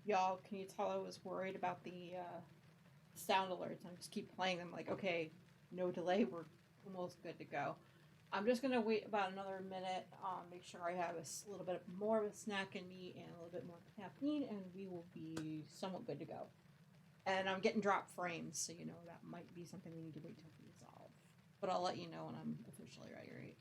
Y'all, can you tell I was worried about the sound alerts? I just keep playing them like, okay, no delay, we're almost good to go. I'm just gonna wait about another minute, make sure I have a little bit more of a snack in me and a little bit more caffeine, and we will be somewhat good to go. And I'm getting drop frames, so you know that might be something we need to wait till we resolve. But I'll let you know when I'm officially ready, right?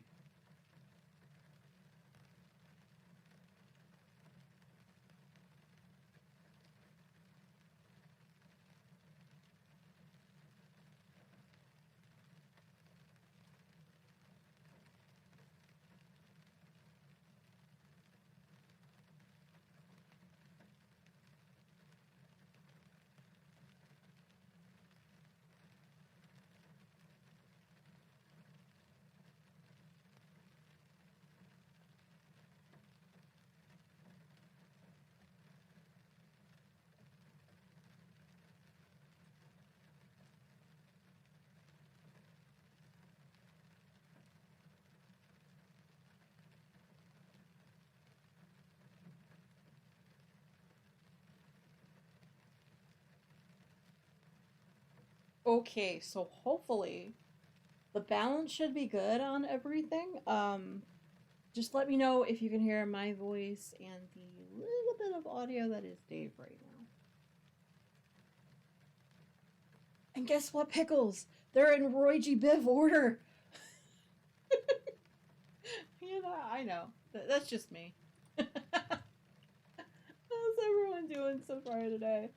Okay, so hopefully the balance should be good on everything. Just let me know if you can hear my voice and the little bit of audio that is Dave right now. And guess what, Pickles? They're in Roy G. Biv order. You know, I know. That's just me. How's everyone doing so far today?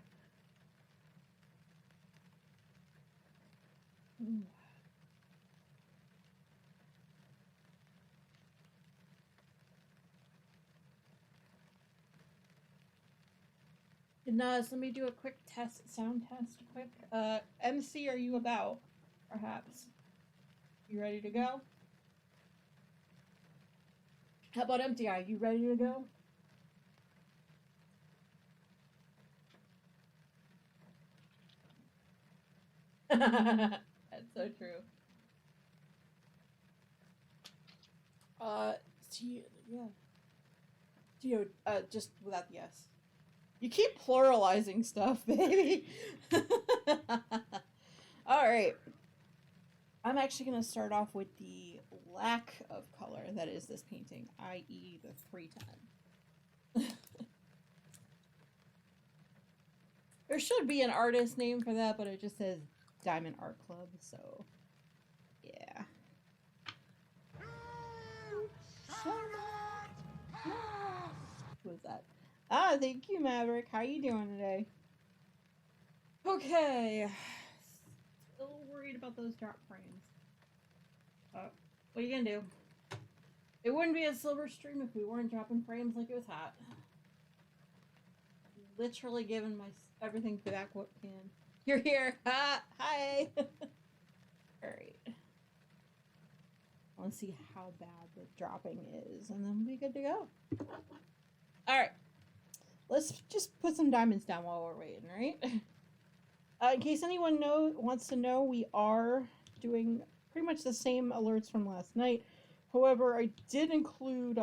Naz, let me do a quick sound test, quick. MC, are you about? Perhaps. You ready to go? How about Empty Eye? You ready to go? That's so true. Yeah. Just without the S. You keep pluralizing stuff, baby. Alright. I'm actually going to start off with the lack of color that is this painting, i.e. the 310. There should be an artist name for that, but it just says Diamond Art Club, so yeah. Who was that? Ah, thank you, Maverick. How you doing today? Okay. Still worried about those drop frames. What are you gonna do? It wouldn't be a silver stream if we weren't dropping frames like it was hot. Literally giving my everything back what can. You're here. Hi. Alright. Let's see how bad the dropping is, and then we'll be good to go. Alright. Let's just put some diamonds down while we're waiting, right? In case anyone wants to know, we are doing pretty much the same alerts from last night. However, I did include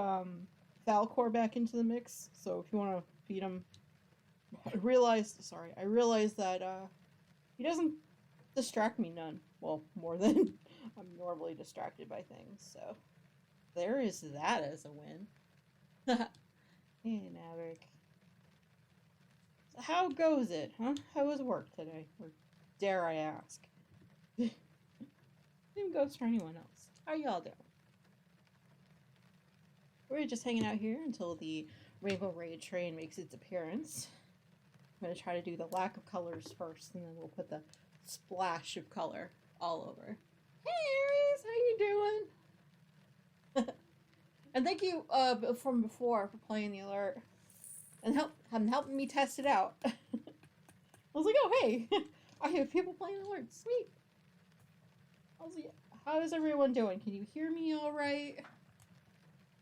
Falcor back into the mix, so if you want to feed him, I realized that he doesn't distract me none. Well, more than I'm normally distracted by things, so there is that as a win. Hey, Maverick. So how goes it, huh? How was work today? Or dare I ask? Same goes for anyone else. How y'all doing? We're just hanging out here until the Rainbow Raid train makes its appearance. I'm going to try to do the lack of colors first, and then we'll put the splash of color all over. Hey, Aries! How you doing? And thank you from before for playing the alert. And helping me test it out. I was like, oh, hey! I have people playing alerts. Sweet! I was like, how is everyone doing? Can you hear me alright?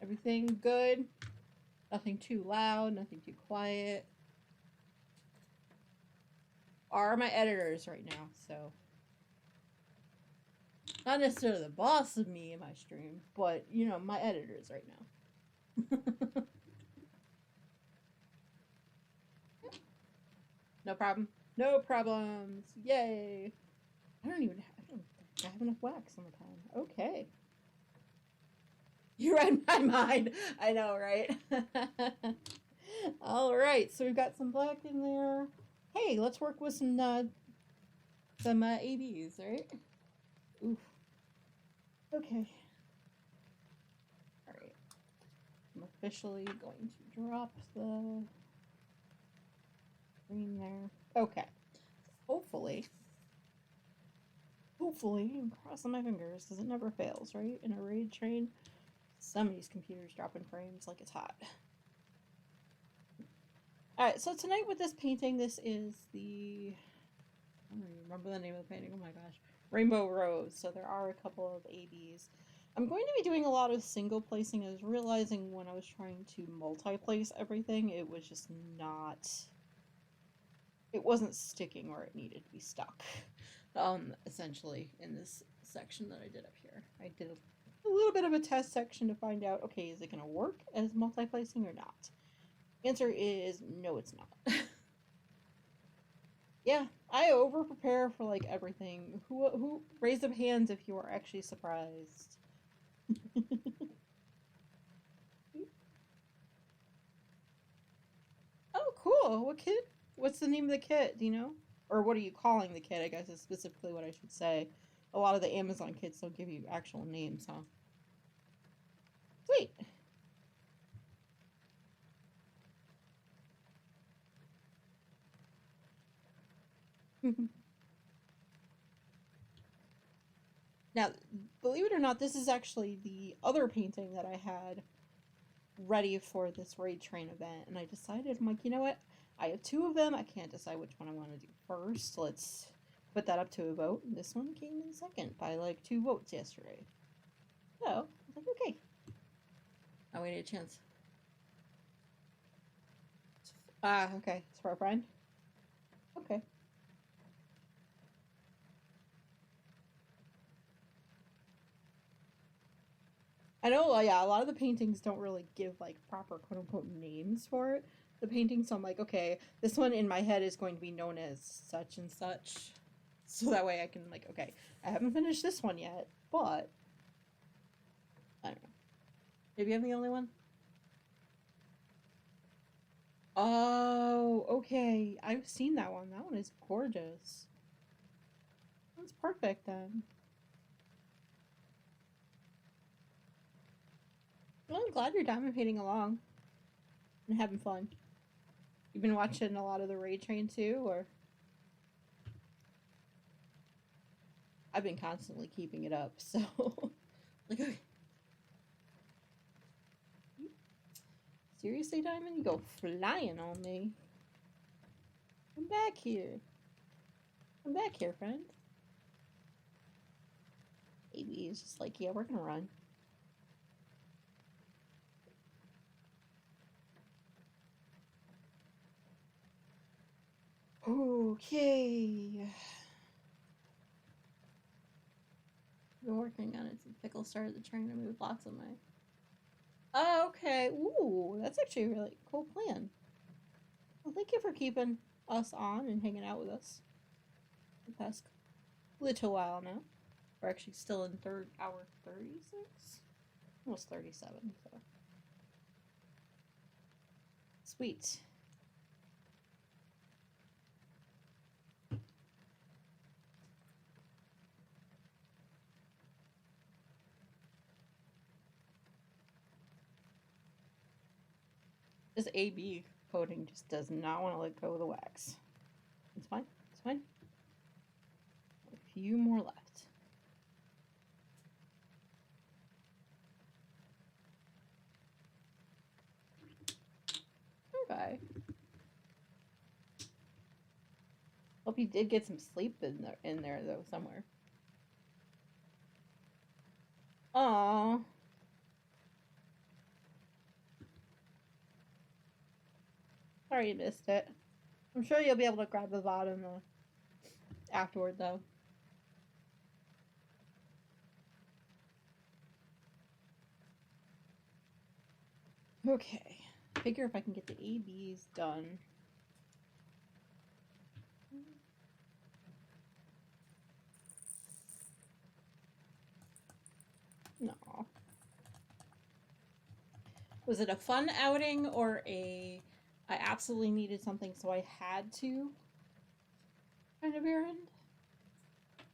Everything good? Nothing too loud, nothing too quiet. Are my editors right now, so not necessarily the boss of me in my stream, but you know, my editors right now. No problem. No problems. Yay. I don't think I have enough wax on the pan. Okay. You read my mind. I know, right? All right, so we've got some black in there. Hey, let's work with some ABs, right? Oof. Okay. All right. I'm officially going to drop the green there. Okay. Hopefully, I'm crossing my fingers because it never fails, right? In a raid train, some of these computers dropping frames like it's hot. Alright, so tonight with this painting, this is the, I don't even remember the name of the painting, oh my gosh, Rainbow Rose. So there are a couple of ABs. I'm going to be doing a lot of single placing. I was realizing when I was trying to multi-place everything, it was just not, it wasn't sticking where it needed to be stuck. Essentially in this section that I did up here. I did a little bit of a test section to find out, okay, is it going to work as multi-placing or not? Answer is no, it's not. Yeah, I over prepare for like everything. Who raise up hands if you are actually surprised? Oh, cool. What kit? What's the name of the kit? Do you know? Or what are you calling the kit? I guess is specifically what I should say. A lot of the Amazon kits don't give you actual names, huh? Sweet. Now, believe it or not, this is actually the other painting that I had ready for this raid train event, and I decided, I'm like, you know what? I have two of them. I can't decide which one I want to do first. Let's put that up to a vote. And this one came in second by like 2 votes yesterday. So, I was like, okay. I waited a chance. Ah, okay. It's for a friend? Okay. I know, yeah, a lot of the paintings don't really give like proper quote unquote names for it. The painting, so I'm like, okay, this one in my head is going to be known as such and such. So that way I can, like, okay, I haven't finished this one yet, but I don't know. Maybe I'm the only one? Oh, okay. I've seen that one. That one is gorgeous. That's perfect then. Well, I'm glad you're diamond painting along and having fun. You've been watching a lot of the Raid Train too, or? I've been constantly keeping it up, so. Like, okay. Seriously, Diamond? You go flying on me. Come back here. Come back here, friend. Maybe he's just like, yeah, we're gonna run. Okay. Been working on it since Pickle started the train. I moved lots of my. Oh, okay. Ooh, that's actually a really cool plan. Well, thank you for keeping us on and hanging out with us the past little while now. We're actually still in hour 36? Almost 37, so. Sweet. This AB coating just does not want to let go of the wax. It's fine. It's fine. A few more left. Okay. Hope you did get some sleep in there though somewhere. Aww. Sorry you missed it. I'm sure you'll be able to grab the bottom afterward though. Okay. Figure if I can get the ABs done. Was it a fun outing or I absolutely needed something so I had to kind of errand?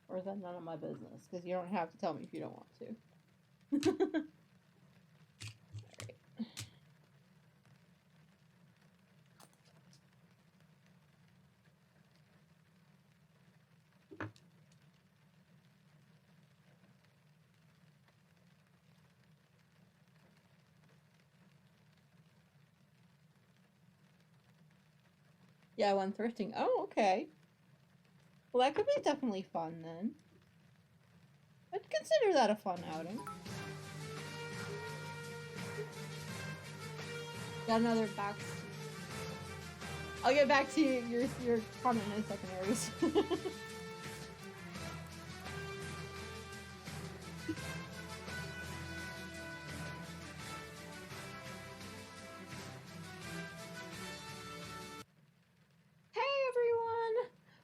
Or is that none of my business? Because you don't have to tell me if you don't want to. Yeah, I went thrifting. Oh, okay. Well, that could be definitely fun then. I'd consider that a fun outing. Got another box. I'll get back to your comment in a second, Aries.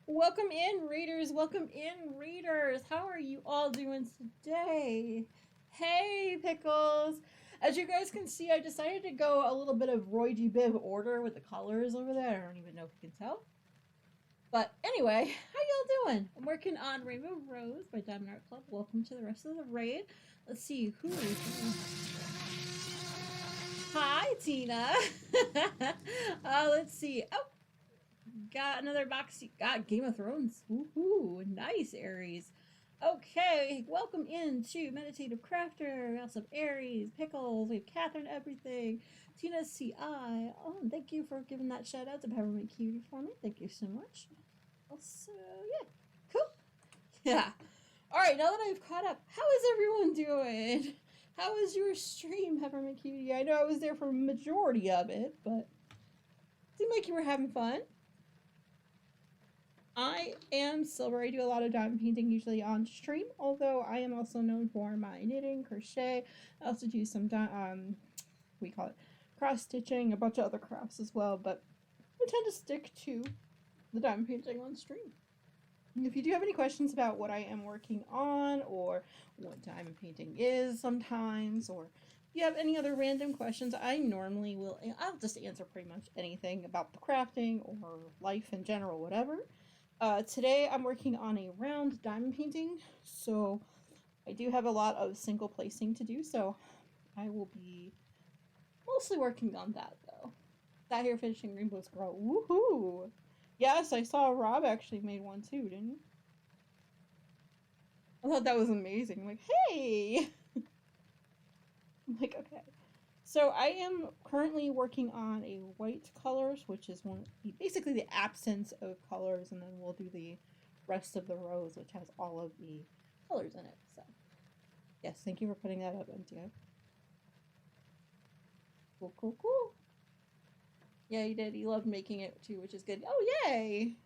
Welcome in, readers. Welcome in, readers. How are you all doing today? Hey, Pickles. As you guys can see, I decided to go a little bit of Roy G. Biv order with the colors over there. I don't even know if you can tell. But anyway, how y'all doing? I'm working on Rainbow Rose by Diamond Art Club. Welcome to the rest of the raid. Let's see who is. Hi, Tina. Let's see. Oh. Got another box. Got Game of Thrones. Woohoo! Nice, Aries. Okay, welcome into Meditative Crafter. We also have Aries, Pickles. We have Catherine, everything. Tina CI. Oh, thank you for giving that shout out to Peppermint Cutie for me. Thank you so much. Also, yeah, cool. Yeah. All right, now that I've caught up, how is everyone doing? How was your stream, Peppermint Cutie? I know I was there for a majority of it, but it seemed like you were having fun. I am Silver. I do a lot of diamond painting, usually on stream, although I am also known for my knitting, crochet. I also do some, we call it cross stitching, a bunch of other crafts as well, but I tend to stick to the diamond painting on stream. If you do have any questions about what I am working on, or what diamond painting is sometimes, or if you have any other random questions, I normally will, I'll just answer pretty much anything about the crafting or life in general, whatever. Today I'm working on a round diamond painting, so I do have a lot of single placing to do, so I will be mostly working on that though. Sat here finishing Rainbow's Girl. Woohoo! Yes, I saw Rob actually made one too, didn't you? I thought that was amazing. I'm like, hey! I'm like, okay. So I am currently working on a white colors, which is basically the absence of colors, and then we'll do the rest of the rose, which has all of the colors in it. So yes, thank you for putting that up, MTF. Cool, cool, cool. Yeah, you did. You loved making it too, which is good. Oh, yay!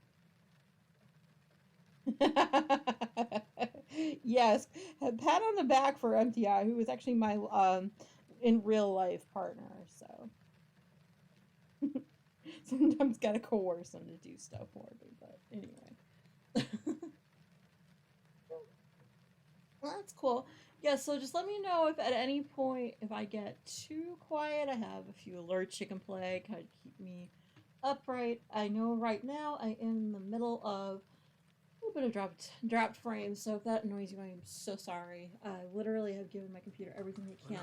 Yes, a pat on the back for MTI, who was actually my in real life partner, so sometimes gotta coerce them to do stuff for me, but anyway. Well, that's cool. Yeah, so just let me know if at any point if I get too quiet. I have a few alerts you can play, kind of keep me upright. I know right now I am in the middle of a little bit of dropped frames, so if that annoys you, I am so sorry. I literally have given my computer everything it can.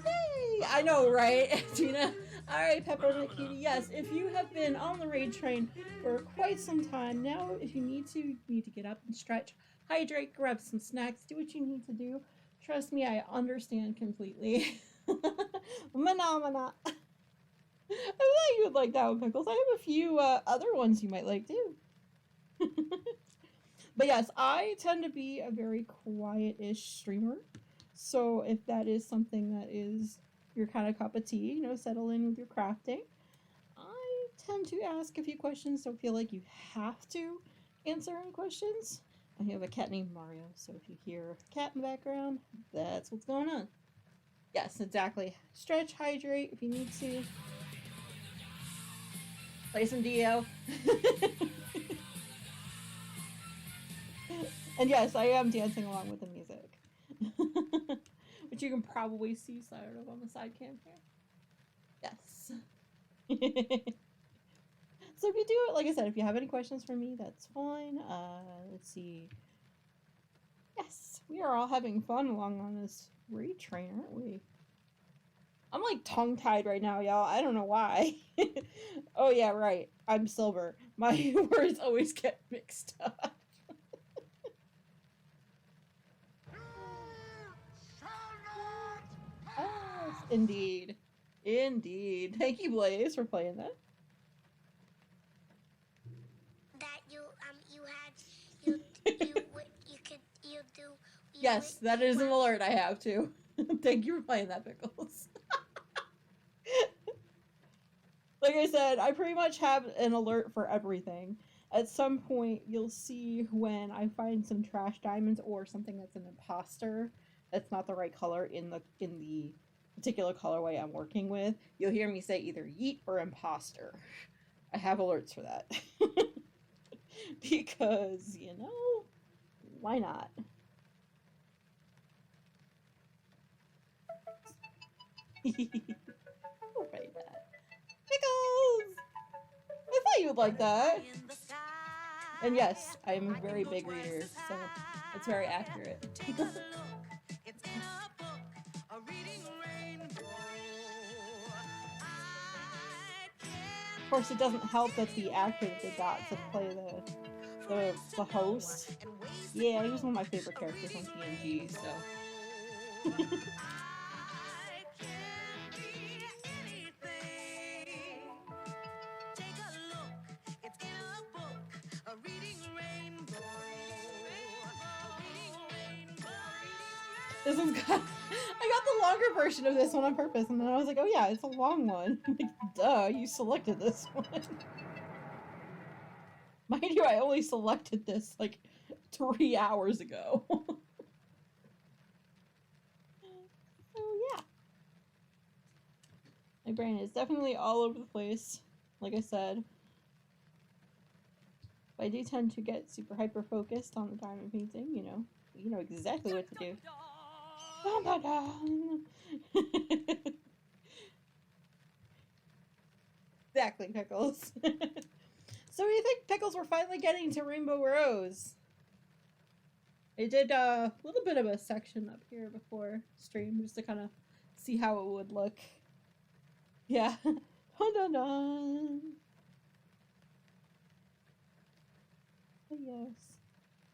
Yay! I know, right, Tina? Alright, Peppermint Cutie, yes, if you have been on the raid train for quite some time, now if you need to get up and stretch, hydrate, grab some snacks, do what you need to do. Trust me, I understand completely. Phenomena. I thought you would like that one, Pickles. I have a few other ones you might like, too. But yes, I tend to be a very quiet-ish streamer, so if that is something that is your kind of cup of tea, settle in with your crafting. I tend to ask a few questions, don't feel like you have to answer any questions. I have a cat named Mario, so if you hear a cat in the background, that's what's going on. Yes, exactly. Stretch, hydrate if you need to. Play some Dio. And yes, I am dancing along with the music. which you can probably see sort of on the side cam here. Yes. So if you do, like I said, if you have any questions for me, that's fine. Let's see. Yes, we are all having fun along on this raid train, aren't we? I'm like tongue-tied right now, y'all. I don't know why. Oh yeah, right. I'm silver. My words always get mixed up. Yes, indeed. Indeed. Thank you, Blaze, for playing that. Yes, that is an alert I have too. Thank you for playing that, Pickles. Like I said, I pretty much have an alert for everything. At some point, you'll see when I find some trash diamonds or something that's an imposter that's not the right color in the particular colorway I'm working with. You'll hear me say either yeet or imposter. I have alerts for that. Because, you know, why not? Oh, right, that. Pickles! I thought you would like that. And yes, I'm a very big reader, so it's very accurate. Of course, it doesn't help that the actor that they got to play the host. Yeah, he was one of my favorite characters on TNG, so. This one's got, I got the longer version of this one on purpose, and then I was like, oh yeah, it's a long one. Like, duh, you selected this one. Mind you, I only selected this like 3 hours ago. So yeah. My brain is definitely all over the place, like I said. But I do tend to get super hyper focused on the diamond painting, you know exactly what to do. Dun, dun, dun. Exactly, Pickles. So what do you think, Pickles? We're finally getting to Rainbow Rose. I did a little bit of a section up here before stream just to kind of see how it would look. Yeah. Dun, dun, dun. But yes.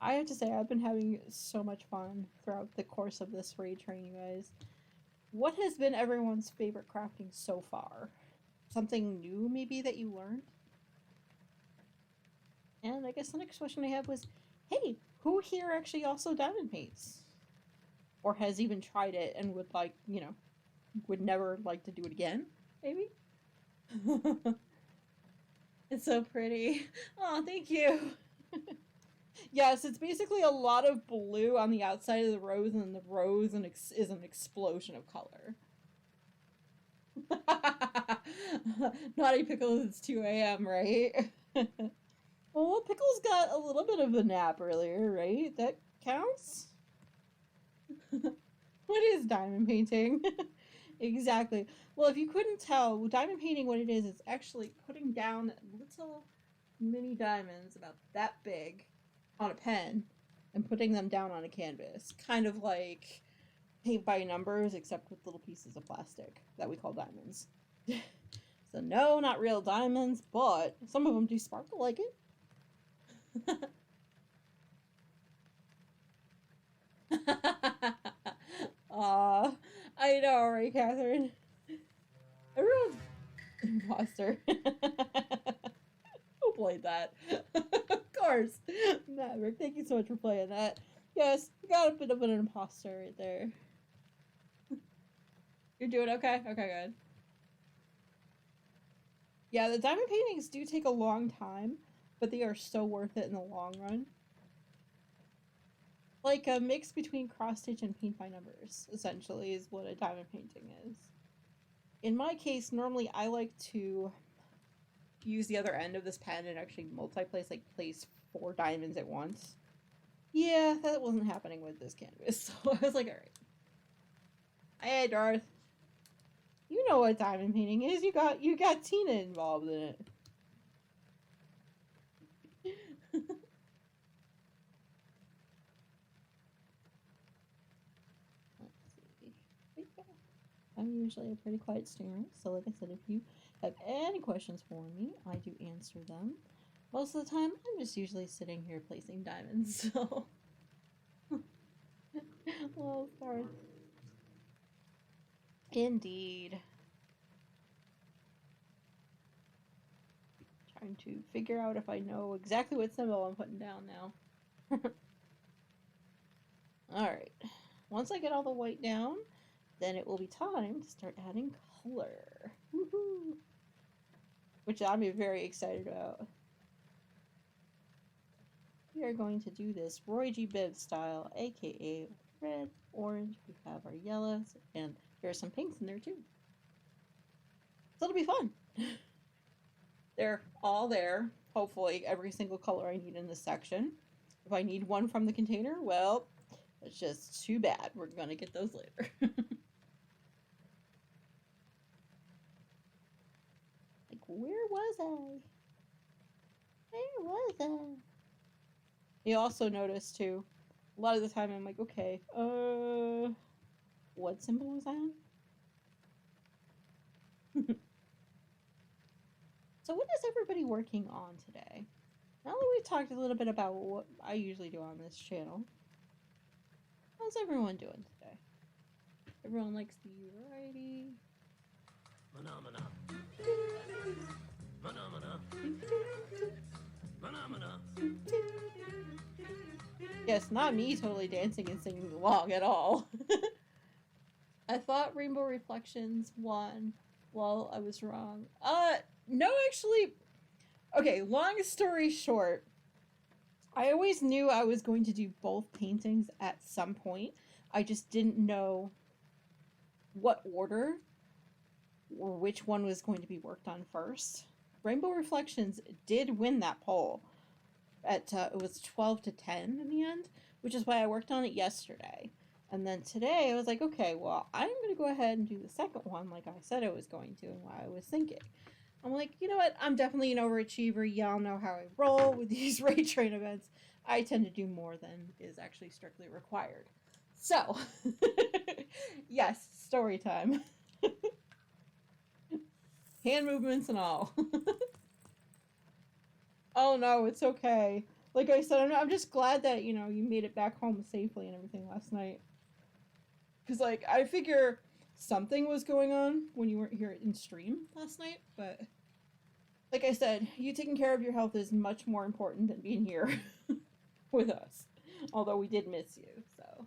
I have to say, I've been having so much fun throughout the course of this raid train, you guys. What has been everyone's favorite crafting so far? Something new, maybe, that you learned? And I guess the next question I had was, hey, who here actually also diamond paints? Or has even tried it and would like, would never like to do it again, maybe? It's so pretty. Oh, thank you. Yes, it's basically a lot of blue on the outside of the rose, and the rose is an explosion of color. Naughty Pickles, it's 2 a.m., right? Well, Pickles got a little bit of a nap earlier, right? That counts? What is diamond painting? Exactly. Well, if you couldn't tell, diamond painting, what it is actually putting down little mini diamonds about that big on a pen and putting them down on a canvas. Kind of like paint by numbers, except with little pieces of plastic that we call diamonds. So no, not real diamonds, but some of them do sparkle like it. Aw, I know, right, Catherine? Everyone's imposter. Who played that? Of course. Maverick, thank you so much for playing that. Yes, you got a bit of an imposter right there. You're doing okay? Okay, good. Yeah, the diamond paintings do take a long time, but they are so worth it in the long run. Like a mix between cross stitch and paint by numbers, essentially, is what a diamond painting is. In my case, normally I like to use the other end of this pen and actually multi-place, like place 4 diamonds at once. Yeah, that wasn't happening with this canvas, so I was like, alright. Hey, Darth. You know what diamond painting is. You got Tina involved in it. Let's see. I'm usually a pretty quiet streamer, so like I said, if you have any questions for me, I do answer them. Most of the time, I'm just usually sitting here placing diamonds, so... Well, Darth. Indeed. Trying to figure out if I know exactly what symbol I'm putting down now. Alright. Once I get all the white down, then it will be time to start adding color. Woohoo! Which I'm very excited about. We are going to do this Roy G. Biv style, aka red, orange, we have our yellows, and there are some pinks in there too. So it'll be fun. They're all there. Hopefully every single color I need in this section. If I need one from the container, well, it's just too bad. We're gonna get those later. Like, where was I? Where was I? You also notice too, a lot of the time I'm like, okay, what symbol was I on? So what is everybody working on today? Now that we've talked a little bit about what I usually do on this channel, how's everyone doing today? Everyone likes the variety. Phenomena. Phenomena. Phenomena. Yes, not me totally dancing and singing along at all. I thought Rainbow Reflections won. Well, I was wrong. No, actually. Okay, long story short, I always knew I was going to do both paintings at some point. I just didn't know what order or which one was going to be worked on first. Rainbow Reflections did win that poll. It was 12-10 in the end, which is why I worked on it yesterday. And then today I was like, okay, well, I'm going to go ahead and do the second one like I said I was going to and why I was thinking. I'm like, you know what? I'm definitely an overachiever. Y'all know how I roll with these raid train events. I tend to do more than is actually strictly required. So, yes, story time. Hand movements and all. Oh no, it's okay. Like I said, I'm just glad that, you know, you made it back home safely and everything last night. Because, like, I figure something was going on when you weren't here in stream last night, but like I said, you taking care of your health is much more important than being here with us. Although we did miss you, so.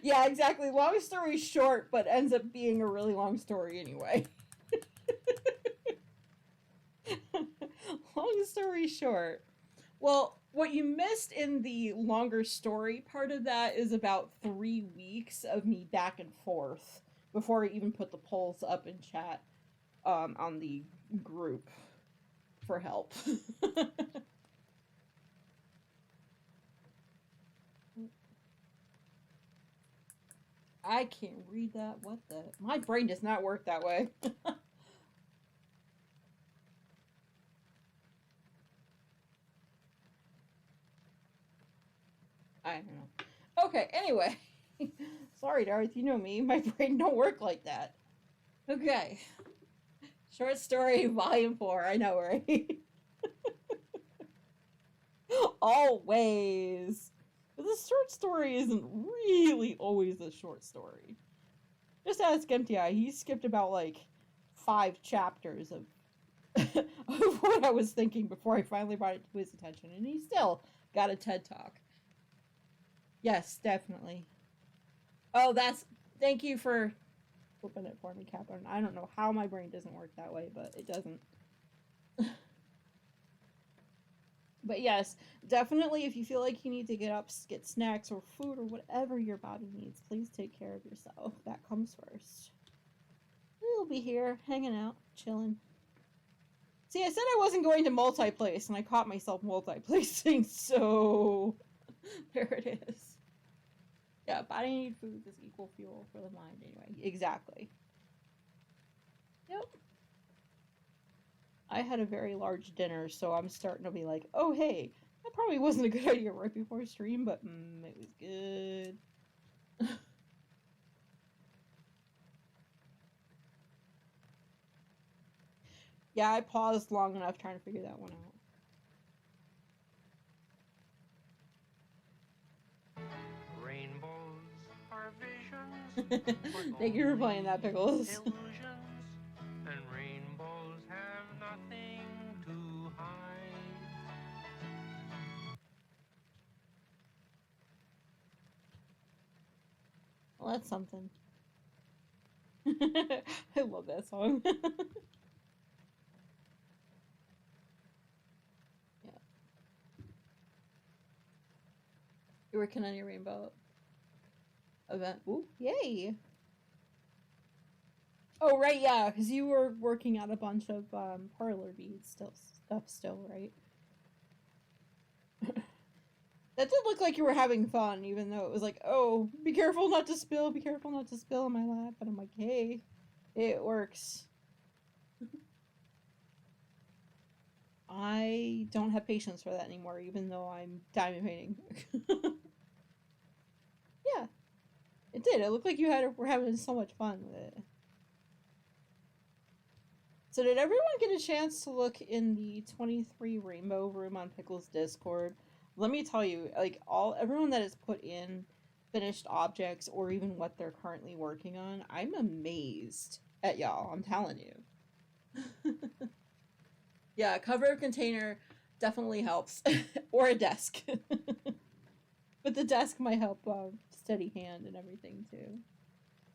Yeah, exactly. Long story short, but ends up being a really long story anyway. Long story short. Well, what you missed in the longer story part of that is about 3 weeks of me back and forth before I even put the polls up in chat on the group for help. I can't read that. What the? My brain does not work that way. I don't know. Okay, anyway. Sorry, Darth, you know me. My brain don't work like that. Okay. Short story, volume 4. I know, right? Always. But this short story isn't really always a short story. Just ask Empty Eye. He skipped about, like, 5 chapters of, of what I was thinking before I finally brought it to his attention. And he still got a TED Talk. Yes, definitely. Oh, thank you for flipping it for me, Catherine. I don't know how my brain doesn't work that way, but it doesn't. But yes, definitely if you feel like you need to get up, get snacks or food or whatever your body needs, please take care of yourself. That comes first. We'll be here, hanging out, chilling. See, I said I wasn't going to multi-place, and I caught myself multi-placing, so there it is. Yeah, bye. body need food is equal fuel for the mind anyway. Exactly. Yep. I had a very large dinner, so I'm starting to be like, oh, hey, that probably wasn't a good idea right before stream, but it was good. Yeah, I paused long enough trying to figure that one out. Rainbows are visions. Thank you for playing that, Pickles. Illusions, and rainbows have nothing to hide. Well, that's something. I love that song. Yeah. You're working on your rainbow event. Ooh, yay! Oh, right, yeah, because you were working on a bunch of parlor beads still, right? That did look like you were having fun, even though it was like, oh, be careful not to spill on my lap. And I'm like, hey, it works. I don't have patience for that anymore, even though I'm diamond painting. Yeah, it did. It looked like were having so much fun with it. So did everyone get a chance to look in the 23 Rainbow Room on Pickles Discord? Let me tell you, like, everyone that has put in finished objects or even what they're currently working on, I'm amazed at y'all, I'm telling you. Yeah, cover a container definitely helps. Or a desk. But the desk might help steady hand and everything too.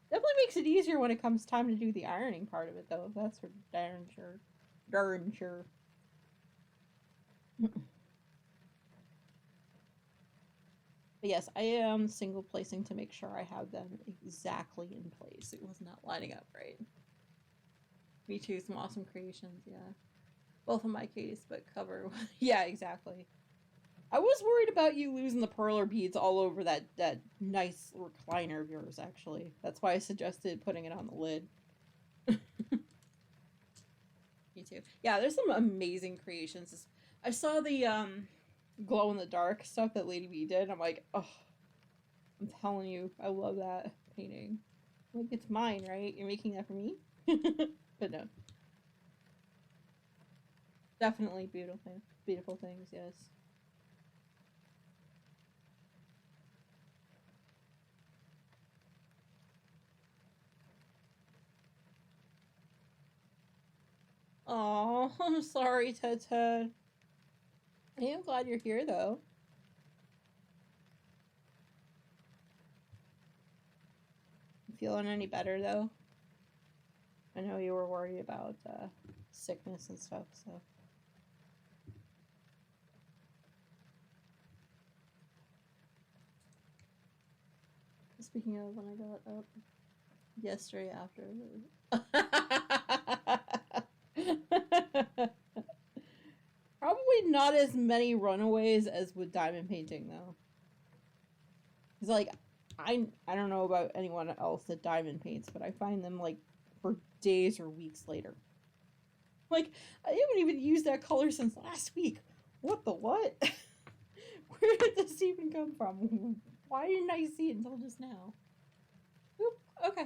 Definitely makes it easier when it comes time to do the ironing part of it, though. That's for darn sure. Darn sure. But yes, I am single placing to make sure I have them exactly in place. It was not lining up right. Me too, some awesome creations, yeah. Both in my case, but cover. Yeah, exactly. I was worried about you losing the perler beads all over that nice recliner of yours, actually. That's why I suggested putting it on the lid. Me too. Yeah, there's some amazing creations. I saw the glow in the dark stuff that Lady B did. I'm like, oh, I'm telling you, I love that painting. Like, it's mine, right? You're making that for me? But no. Definitely beautiful things, yes. Oh, I'm sorry, Ted. I am glad you're here, though. You feeling any better, though? I know you were worried about sickness and stuff, so. Speaking of when I got up yesterday after. Probably not as many runaways as with diamond painting, though. It's like, I don't know about anyone else that diamond paints, but I find them, like, for days or weeks later. Like, I haven't even used that color since last week. What the what? Where did this even come from? Why didn't I see it until just now? Oop, okay.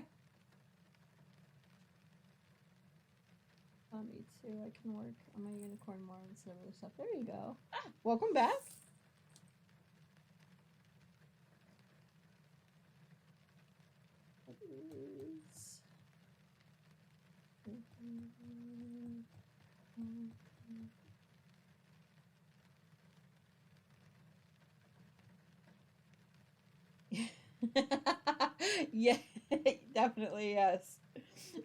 Me too. I can work on my unicorn more and some other stuff. There you go. Ah, welcome back. Yeah, definitely, yes.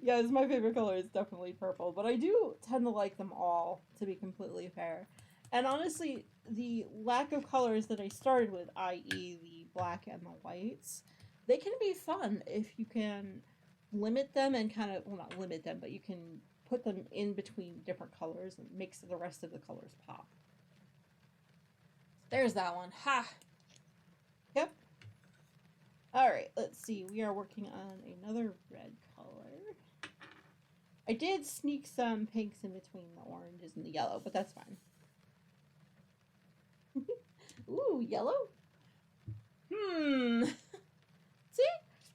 Yes, my favorite color is definitely purple, but I do tend to like them all, to be completely fair. And honestly, the lack of colors that I started with, i.e. the black and the whites, they can be fun if you can limit them and kind of, well, not limit them, but you can put them in between different colors and makes the rest of the colors pop. There's that one. Ha! Yep. Alright. let's see. We are working on another red color. I did sneak some pinks in between the oranges and the yellow, but that's fine. Ooh, yellow? See?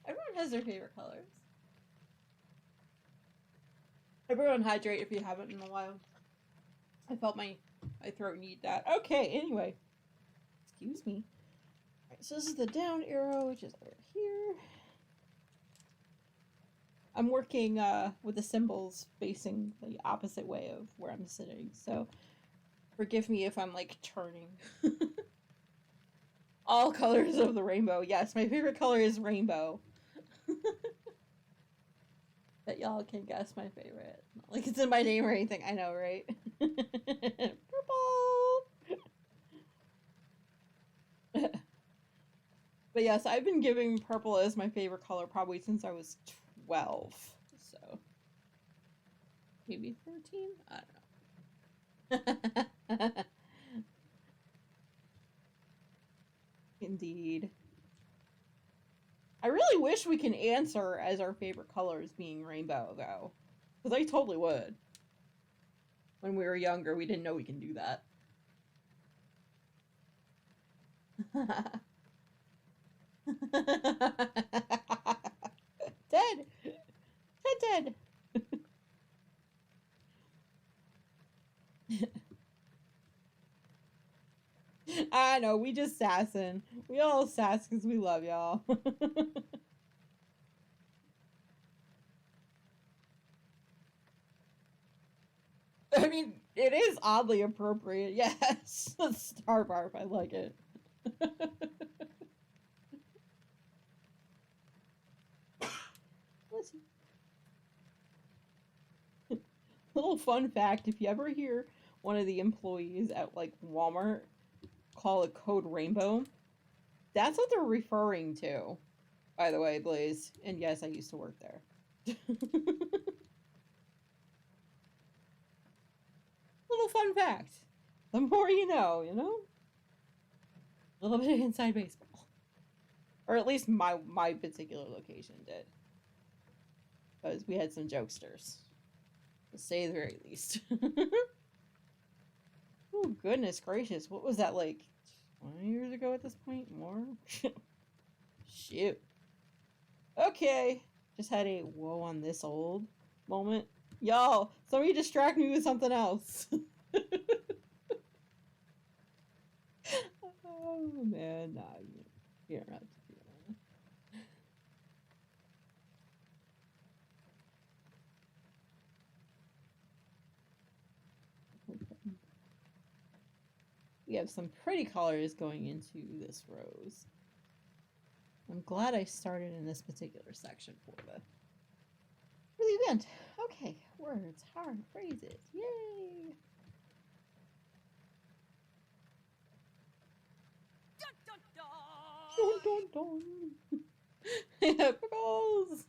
Everyone has their favorite colors. Everyone hydrate if you haven't in a while. I felt my throat need that. Okay, anyway. Excuse me. Alright, so this is the down arrow, which is over here. I'm working with the symbols facing the opposite way of where I'm sitting, so forgive me if I'm like turning. All colors of the rainbow. Yes, my favorite color is rainbow. Bet y'all can guess my favorite. Not like it's in my name or anything. I know, right? Purple! But yes, I've been giving purple as my favorite color probably since I was 12. So maybe 13? I don't know. Indeed. I really wish we can answer as our favorite colors being rainbow, though. Because I totally would. When we were younger, we didn't know we can do that. Dead! Dead! I know, we just sassing. We all sass because we love y'all. I mean, it is oddly appropriate, yes. Star barf, I like it. Listen. Little fun fact, if you ever hear one of the employees at like Walmart call a code rainbow, that's what they're referring to, by the way, Blaze. And yes, I used to work there. Little fun fact. The more you know, you know? A little bit of inside baseball. Or at least my particular location did. Because we had some jokesters. To say the very least. Oh, goodness gracious. What was that, like 20 years ago at this point? More? Shoot. Okay. Just had a whoa on this old moment. Y'all, somebody distract me with something else. Oh, man. Nah, you don't have to do that. We have some pretty colors going into this rose. I'm glad I started in this particular section for the event. Okay, words, hard phrases, yay! Dun dun dun! Yeah, pickles!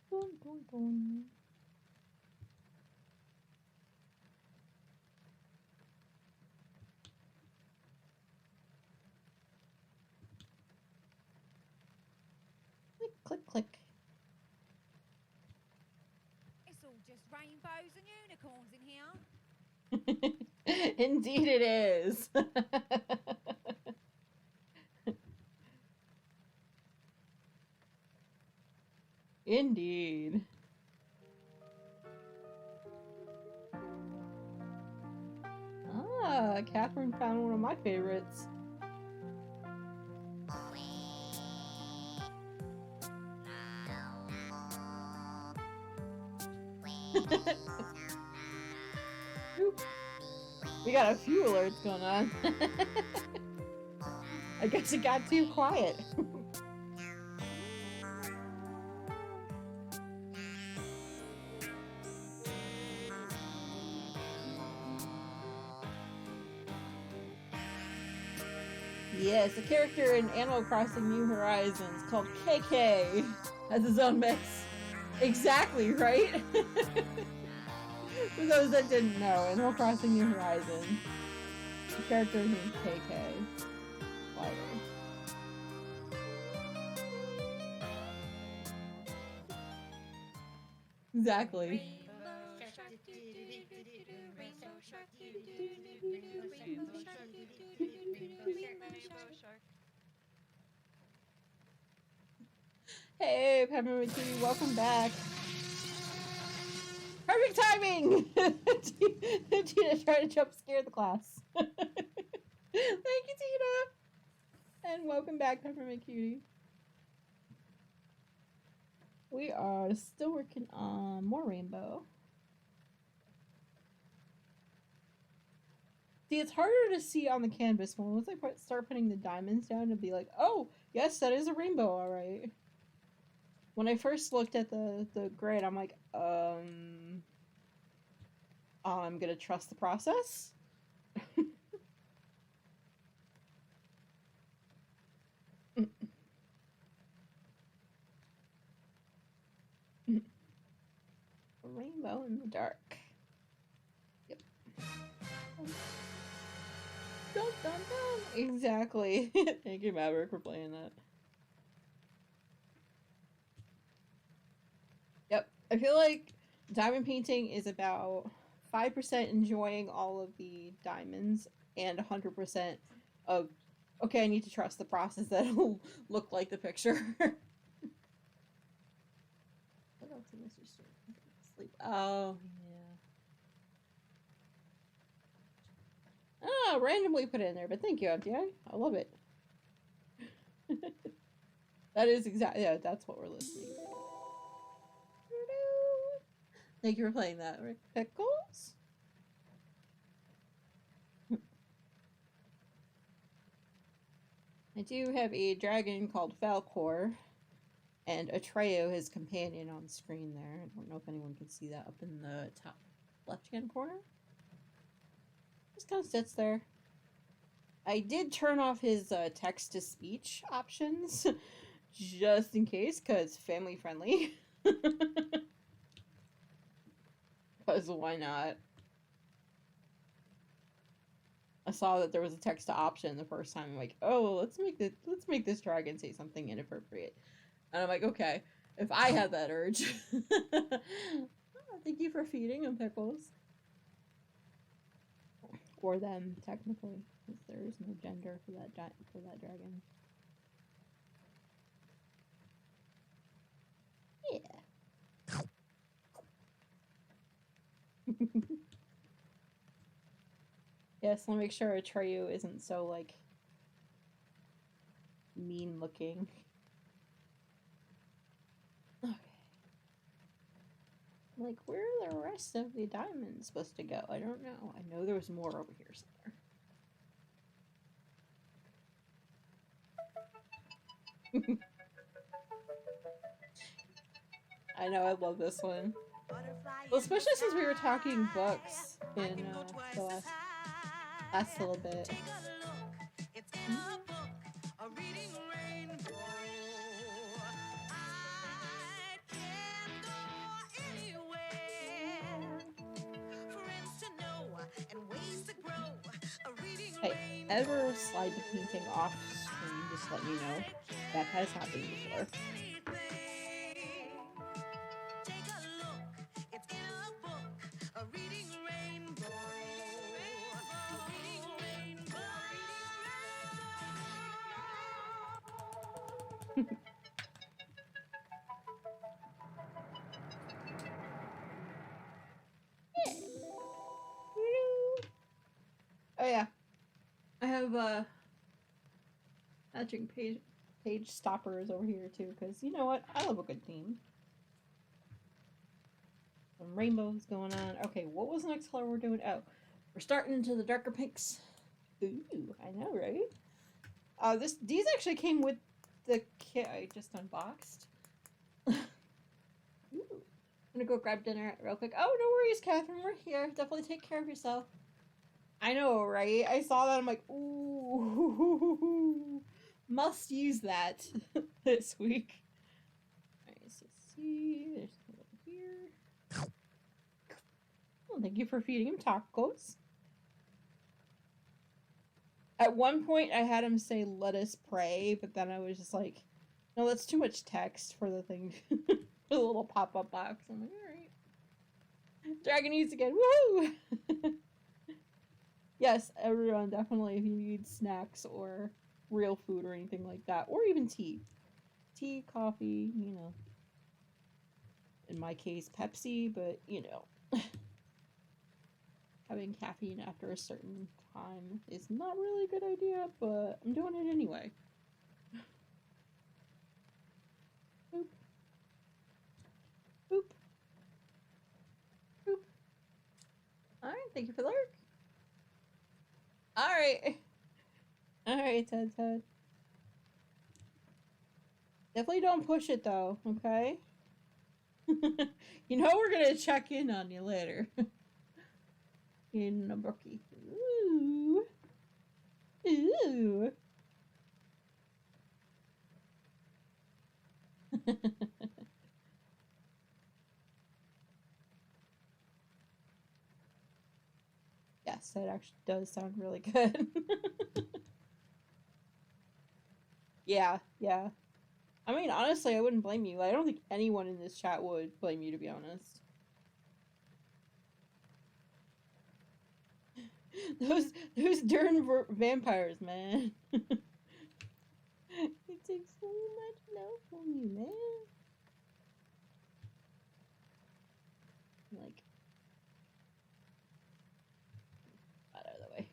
Dun, dun, dun. Click, click, click. It's all just rainbows and unicorns in here. Indeed it is. Indeed. Ah, Catherine found one of my favorites. We got a few alerts going on. I guess it got too quiet. Yes, a character in Animal Crossing New Horizons called KK has his own mix. Exactly, right? For those that didn't know, Animal Crossing New Horizons, the character named KK. Slider. Exactly. Hey, Peppermint Kitty, welcome back. Perfect timing! Tina tried to jump scare the class. Thank you, Tina! And welcome back, Peppermint Cutie. We are still working on more rainbow. See, it's harder to see on the canvas, but once I start putting the diamonds down, it'll be like, oh, yes, that is a rainbow, all right. When I first looked at the grid, I'm like, I'm gonna trust the process. Rainbow in the dark. Yep. Dun, dun, dun. Exactly. Thank you, Maverick, for playing that. Yep. I feel like diamond painting is about 5% enjoying all of the diamonds and 100% of, okay, I need to trust the process that'll look like the picture. What else in this story? Sleep. Oh, yeah. Oh, randomly put it in there, but thank you, MTI. I love it. That is exactly, yeah, that's what we're listening to. Thank you for playing that, Rick Pickles. I do have a dragon called Falcor and Atreyu, his companion, on screen there. I don't know if anyone can see that up in the top left-hand corner. Just kind of sits there. I did turn off his text-to-speech options just in case, because family-friendly. Because why not? I saw that there was a text to option the first time. I'm like, oh, let's make this dragon say something inappropriate. And I'm like, okay, if I had that urge. Oh, thank you for feeding him pickles. Or them, technically, because there is no gender for that dragon. Yeah. Yes, let me make sure Atreyu isn't so, like, mean looking. Okay. Like, where are the rest of the diamonds supposed to go? I don't know. I know there was more over here somewhere. I know, I love this one. Well, especially since we were talking books in the last little bit. Hey, ever slide the painting off screen, just let me know. That has happened before. Oh yeah, I have matching page stoppers over here too, because you know what? I love a good theme. Some rainbows going on. Okay, what was the next color we're doing? Oh, we're starting into the darker pinks. Ooh, I know, right? These actually came with the kit I just unboxed. Ooh. I'm gonna go grab dinner real quick. Oh, no worries, Catherine. We're here. Definitely take care of yourself. I know, right? I saw that. I'm like, ooh. Ooh, must use that this week. Alright, so let's see. There's something over here. Oh, thank you for feeding him tacos. At one point, I had him say, "Let us pray," but then I was just like, no, that's too much text for the thing. For the little pop-up box. I'm like, alright. Dragon Eats again. Woohoo! Yes, everyone, definitely, if you need snacks or real food or anything like that, or even tea. Tea, coffee, you know. In my case, Pepsi, but, you know. Having caffeine after a certain time is not really a good idea, but I'm doing it anyway. Boop. Boop. Boop. Alright, thank you for the lurk. Alright. Alright, Ted. Definitely don't push it though, okay? You know we're gonna check in on you later. In a brookie. Ooh. Ooh. Yes, that actually does sound really good. Yeah. I mean, honestly, I wouldn't blame you. I don't think anyone in this chat would blame you, to be honest. Those darn vampires, man. It takes so much love from you, man. Like, out of the way.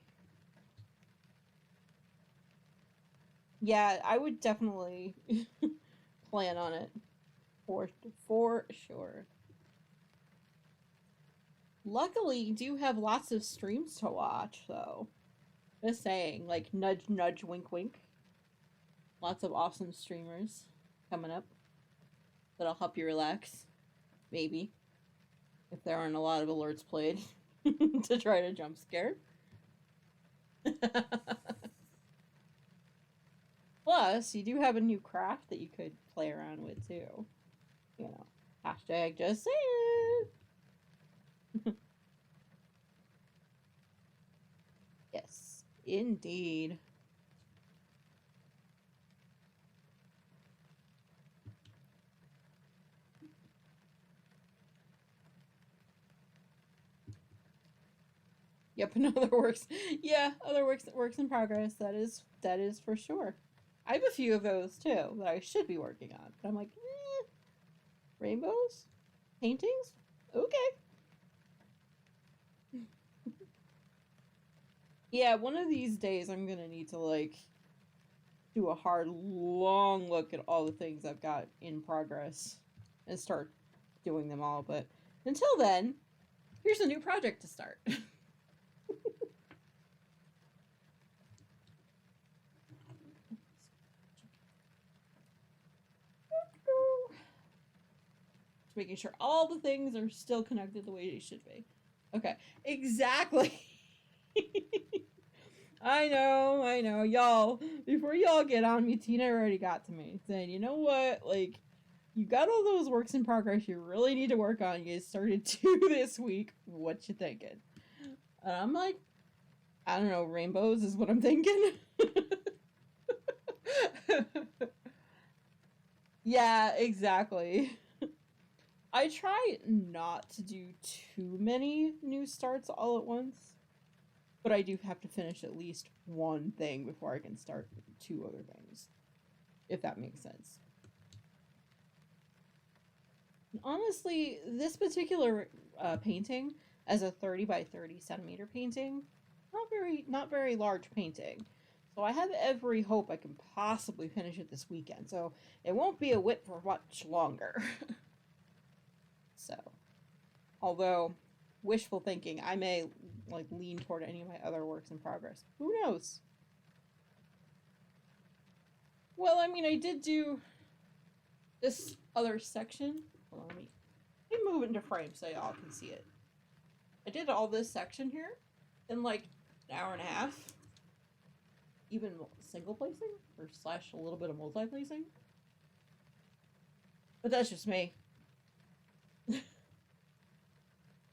Yeah, I would definitely plan on it. For sure. Luckily, you do have lots of streams to watch, though. Just saying, like, nudge, nudge, wink, wink. Lots of awesome streamers coming up that'll help you relax. Maybe. If there aren't a lot of alerts played to try to jump scare. Plus, you do have a new craft that you could play around with, too. You know, hashtag just saying. Yes, indeed. Yep, and other works. Yeah, other works in progress. That is for sure. I have a few of those too that I should be working on, but I'm like, rainbows, paintings, okay. Yeah, one of these days I'm gonna need to like do a hard, long look at all the things I've got in progress and start doing them all. But until then, here's a new project to start. Making sure all the things are still connected the way they should be. Okay, exactly. I know. Y'all, before y'all get on me, Tina already got to me saying, you know what? Like, you got all those works in progress you really need to work on. You started 2 this week. What you thinking? And I'm like, I don't know, rainbows is what I'm thinking. Yeah, exactly. I try not to do too many new starts all at once, but I do have to finish at least one thing before I can start 2 other things, if that makes sense. And honestly, this particular painting, as a 30 by 30 centimeter painting, not very large painting. So I have every hope I can possibly finish it this weekend. So it won't be a whip for much longer. So, although wishful thinking, I may like lean toward any of my other works in progress. Who knows? Well, I mean, I did do this other section. Hold on, let me move it into frame so y'all can see it. I did all this section here in like an hour and a half. even single placing or slash a little bit of multi-placing. But that's just me. Yeah,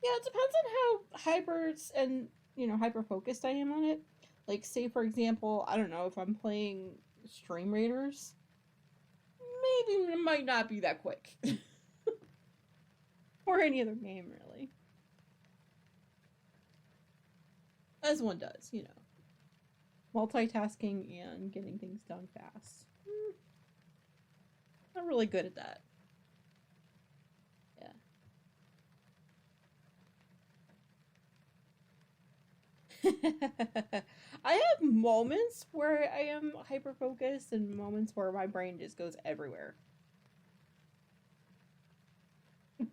it depends on how hyper and, you know, hyper focused I am on it. Like, say for example, I don't know, if I'm playing Stream Raiders, maybe it might not be that quick. Or any other game, really. As one does, you know. Multitasking and getting things done fast. Not really good at that. Yeah. I have moments where I am hyper focused and moments where my brain just goes everywhere.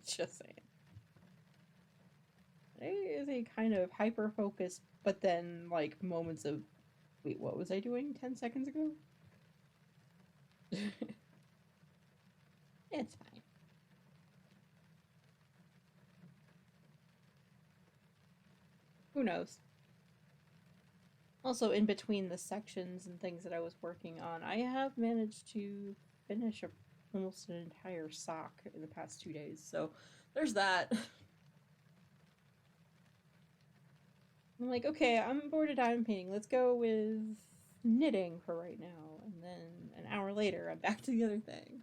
Just saying. It is a kind of hyper focused, but then like moments of, wait, what was I doing 10 seconds ago? It's fine. Who knows? Also, in between the sections and things that I was working on, I have managed to finish almost an entire sock in the past 2 days. So there's that. I'm like, okay, I'm bored of diamond painting. Let's go with knitting for right now. And then an hour later, I'm back to the other thing.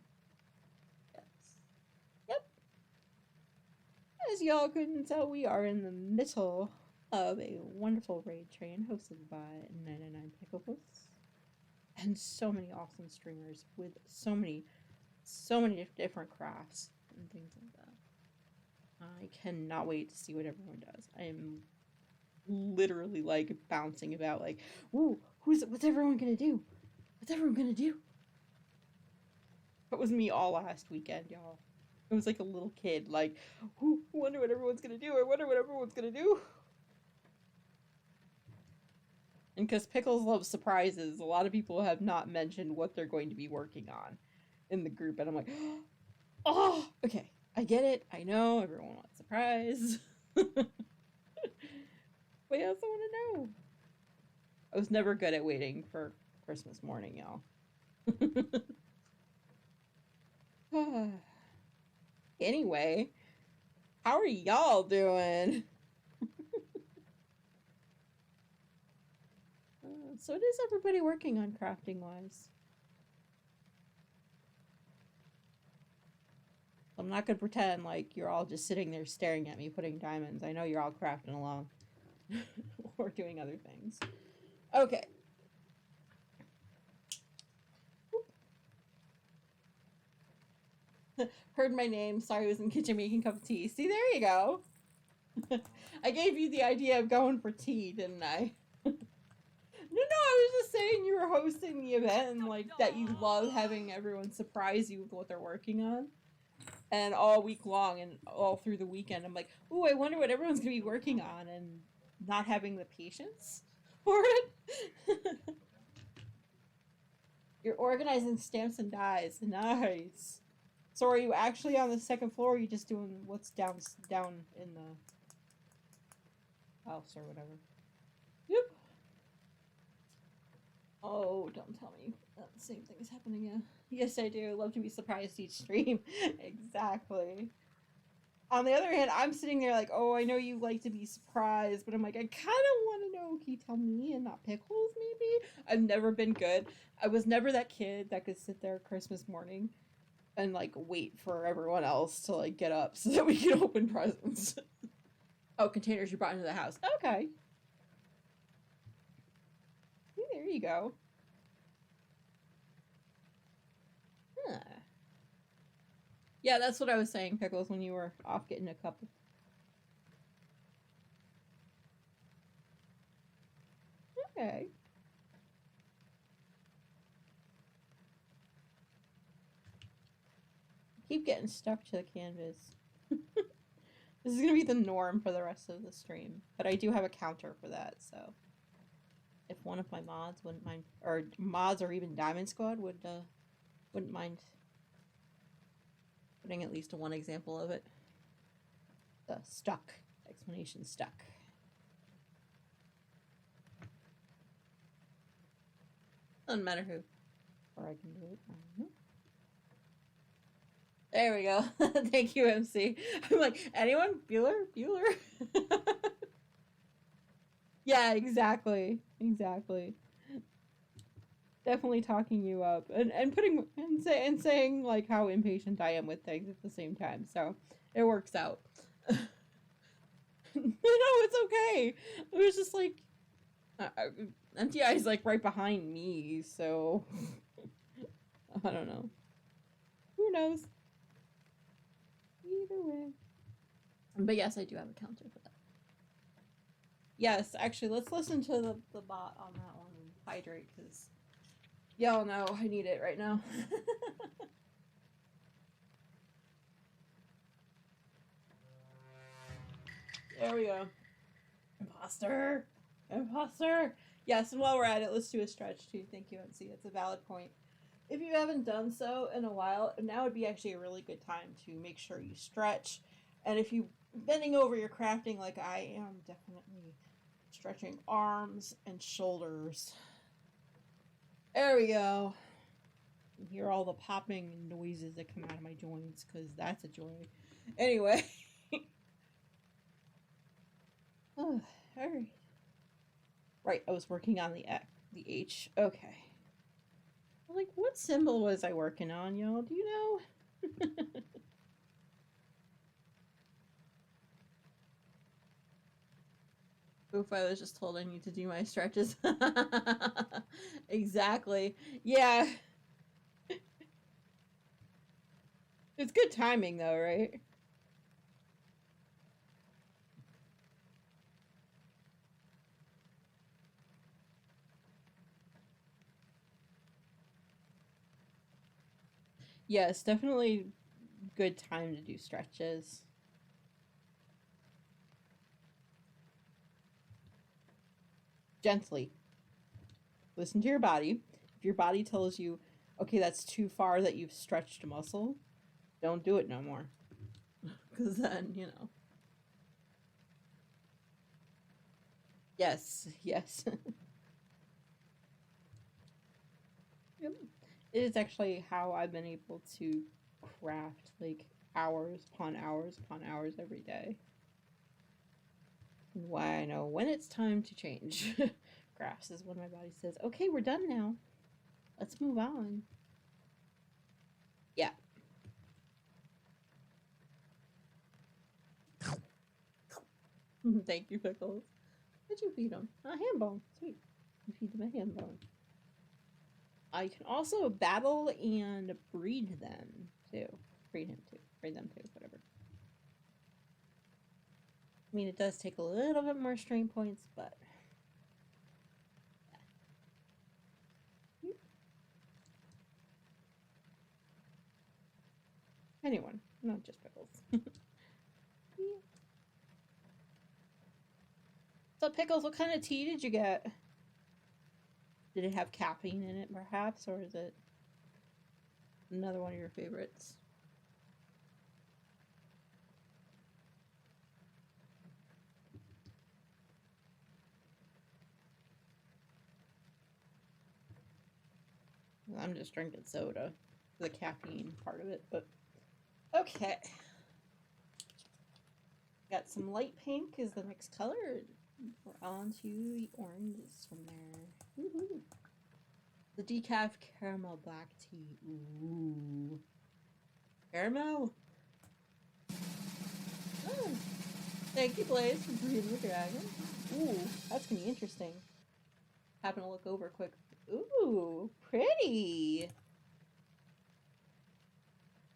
Yes. Yep. As y'all couldn't tell, we are in the middle of a wonderful raid train hosted by 99 Picklepuss. And so many awesome streamers with so many different crafts and things like that. I cannot wait to see what everyone does. I am literally like bouncing about like, whoa, what's everyone gonna do? What's everyone gonna do? That was me all last weekend, y'all. It was like a little kid, like, I wonder what everyone's gonna do. I wonder what everyone's gonna do. And because Pickles loves surprises, a lot of people have not mentioned what they're going to be working on in the group. And I'm like, oh, okay, I get it. I know everyone wants a surprise. But I also want to know. I was never good at waiting for Christmas morning, y'all. Anyway, how are y'all doing? So what is everybody working on crafting wise? I'm not gonna pretend like you're all just sitting there staring at me putting diamonds. I know you're all crafting along. Or doing other things. Okay. Heard my name. Sorry, I was in the kitchen making a cup of tea. See, there you go. I gave you the idea of going for tea, didn't I? No, I was just saying you were hosting the event and like that you love having everyone surprise you with what they're working on. And all week long and all through the weekend, I'm like, ooh, I wonder what everyone's gonna be working on, and not having the patience for it. You're organizing stamps and dies. Nice. So are you actually on the second floor, or are you just doing what's down in the house or whatever? Yep. Oh, don't tell me that the same thing is happening. Yeah. Yes, I do. Love to be surprised each stream. Exactly. On the other hand, I'm sitting there like, oh, I know you like to be surprised, but I'm like, I kind of want to know, can you tell me and not Pickles, maybe? I've never been good. I was never that kid that could sit there Christmas morning and, like, wait for everyone else to, like, get up so that we can open presents. Oh, containers you brought into the house. Okay. There you go. Huh. Yeah, that's what I was saying, Pickles, when you were off getting a cup of... Okay. Keep getting stuck to the canvas. This is going to be the norm for the rest of the stream. But I do have a counter for that, so... If one of my mods wouldn't mind... Or mods or even Diamond Squad wouldn't mind... putting at least one example of it. The stuck. Explanation stuck. Doesn't matter who. Or I can do it. I don't know. There we go. Thank you, MC. I'm like, anyone? Bueller? Bueller? Yeah, exactly. Exactly. Definitely talking you up and putting and saying like how impatient I am with things at the same time. So it works out. No, it's okay. It was just like MTI is like right behind me, so I don't know. Who knows? Either way. But yes, I do have a counter for that. Yes, actually, let's listen to the bot on that one and hydrate, because y'all know I need it right now. There we go. Imposter! Imposter! Yes, and while we're at it, let's do a stretch too. Thank you, MC. It's a valid point. If you haven't done so in a while, now would be actually a really good time to make sure you stretch. And if you're bending over your crafting like I am, definitely stretching arms and shoulders. There we go. You hear all the popping noises that come out of my joints, because that's a joy. Anyway. Oh, alright. Right, I was working on the H. Okay. Like, what symbol was I working on, y'all? Do you know? Oof, I was just told I need to do my stretches. Exactly. Yeah. It's good timing, though, right? Yes, definitely good time to do stretches. Gently. Listen to your body. If your body tells you, okay, that's too far that you've stretched a muscle, don't do it no more. Because then, you know. Yes, yes. Yep. It is actually how I've been able to craft like hours upon hours upon hours every day. And why I know when it's time to change crafts is when my body says, okay, we're done now. Let's move on. Yeah. Thank you, Pickles. What'd you feed him? A ham bone. Sweet. You feed them a ham bone. I can also battle and breed them too. Breed him too. Breed them too. Whatever. I mean, it does take a little bit more strain points, but yeah. Anyone, not just Pickles. Yeah. So, Pickles, what kind of tea did you get? Did it have caffeine in it, perhaps, or is it another one of your favorites? I'm just drinking soda, the caffeine part of it, but okay. Got some light pink is the next color. We're on to the oranges from there. Woohoo! The decaf caramel black tea. Ooh. Caramel? Oh. Thank you, Blaze, for breeding the dragon. Ooh, that's gonna be interesting. Happen to look over quick. Ooh, pretty.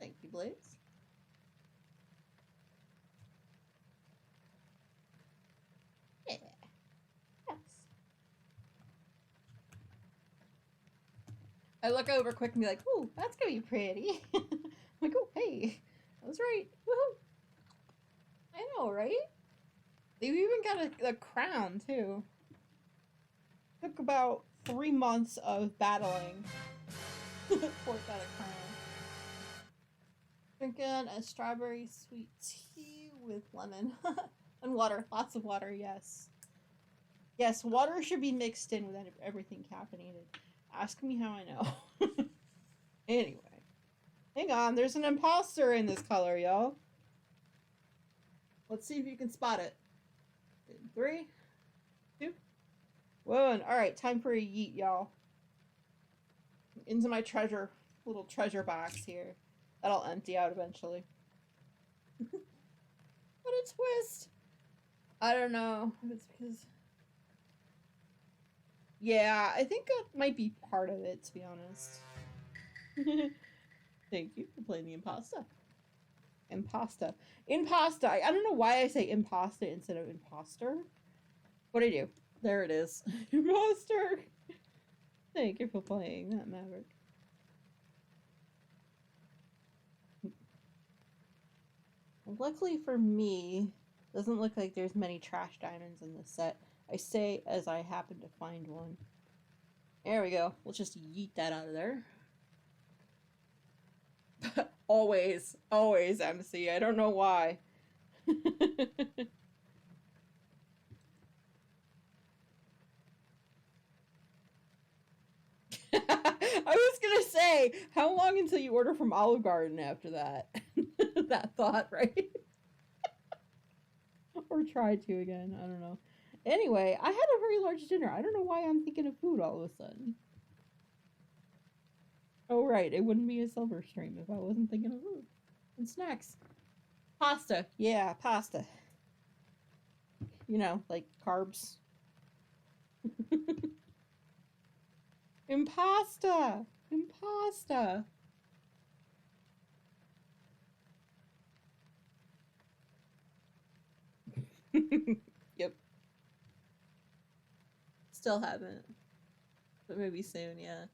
Thank you, Blaze. Yeah. Yes. I look over quick and be like, ooh, that's gonna be pretty. I'm like, oh, hey, I was right. Woohoo! I know, right? They've even got a crown, too. Took about 3 months of battling before it got a crown. Drinking a strawberry sweet tea with lemon and water. Lots of water, yes. Yes, water should be mixed in with everything caffeinated. Ask me how I know. Anyway. Hang on, there's an imposter in this color, y'all. Let's see if you can spot it. 3, 2, 1. Alright, time for a yeet, y'all. Into my little treasure box here. That'll empty out eventually. What a twist! I don't know if it's because... Yeah, I think that might be part of it, to be honest. Thank you for playing the impasta. Impasta. Impasta. I don't know why I say impasta instead of imposter. What I do. There it is. Imposter. Thank you for playing that, Maverick. Luckily for me, doesn't look like there's many trash diamonds in this set. I say as I happen to find one. There we go. We'll just yeet that out of there. Always MC. I don't know why. I was gonna say, how long until you order from Olive Garden after that? That thought, right? Or try to again. I don't know. Anyway, I had a very large dinner. I don't know why I'm thinking of food all of a sudden. Oh, right. It wouldn't be a silver stream if I wasn't thinking of food. And snacks. Pasta. Yeah, pasta. You know, like carbs. Impasta. Impasta. Yep. Still haven't. But maybe soon, yeah.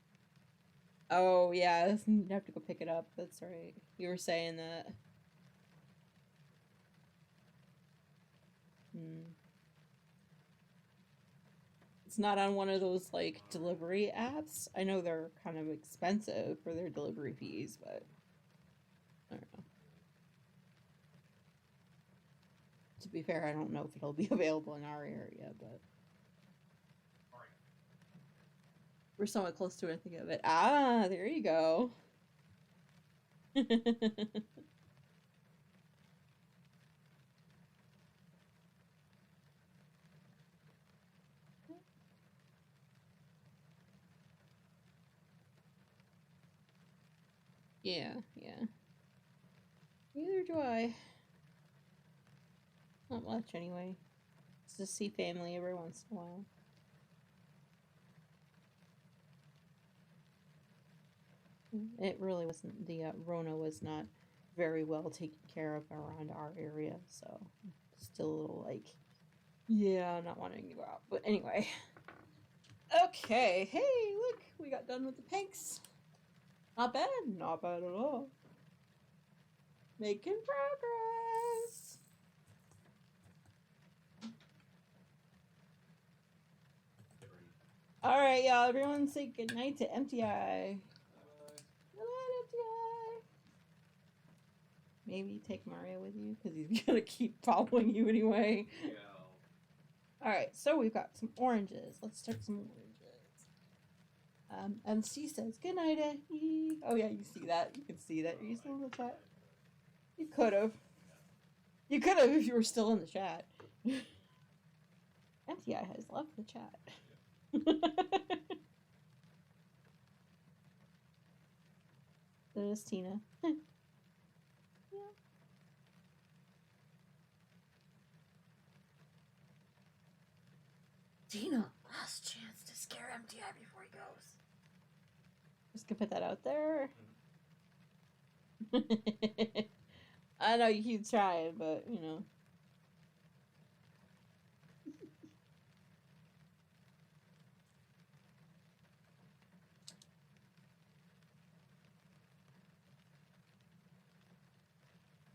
Oh, yeah, you'd have to go pick it up. That's right. You were saying that. It's not on one of those, like, delivery apps. I know they're kind of expensive for their delivery fees, but I don't know. To be fair, I don't know if it'll be available in our area, but we're somewhat close to it. Think of it. Ah, there you go. Yeah. Neither do I. Not much, anyway. Just to see family every once in a while. It really wasn't, the Rona was not very well taken care of around our area, so still a little like, yeah, not wanting to go out. But anyway. Okay, hey, look, we got done with the pinks. Not bad, not bad at all. Making progress. All right, y'all, everyone say goodnight to Empty Eye. Maybe take Mario with you, because he's gonna keep following you anyway. Yeah. Alright, so we've got some oranges. Let's start some oranges. MC says, good night, Eddie. Oh yeah, you see that. You can see that. Are you still in the chat? You could have. You could have if you were still in the chat. MTI has left the chat. There's Tina. Tina, last chance to scare MTI before he goes. Just gonna put that out there. I know you keep trying, but you know.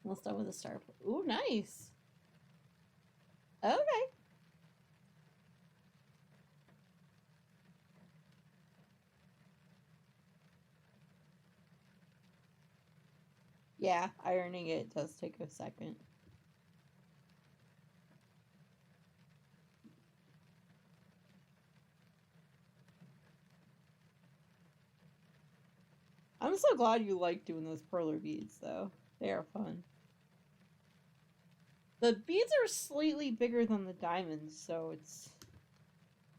Almost done with the star. Ooh, nice. Okay. Yeah, ironing it does take a second. I'm so glad you like doing those perler beads, though. They are fun. The beads are slightly bigger than the diamonds, so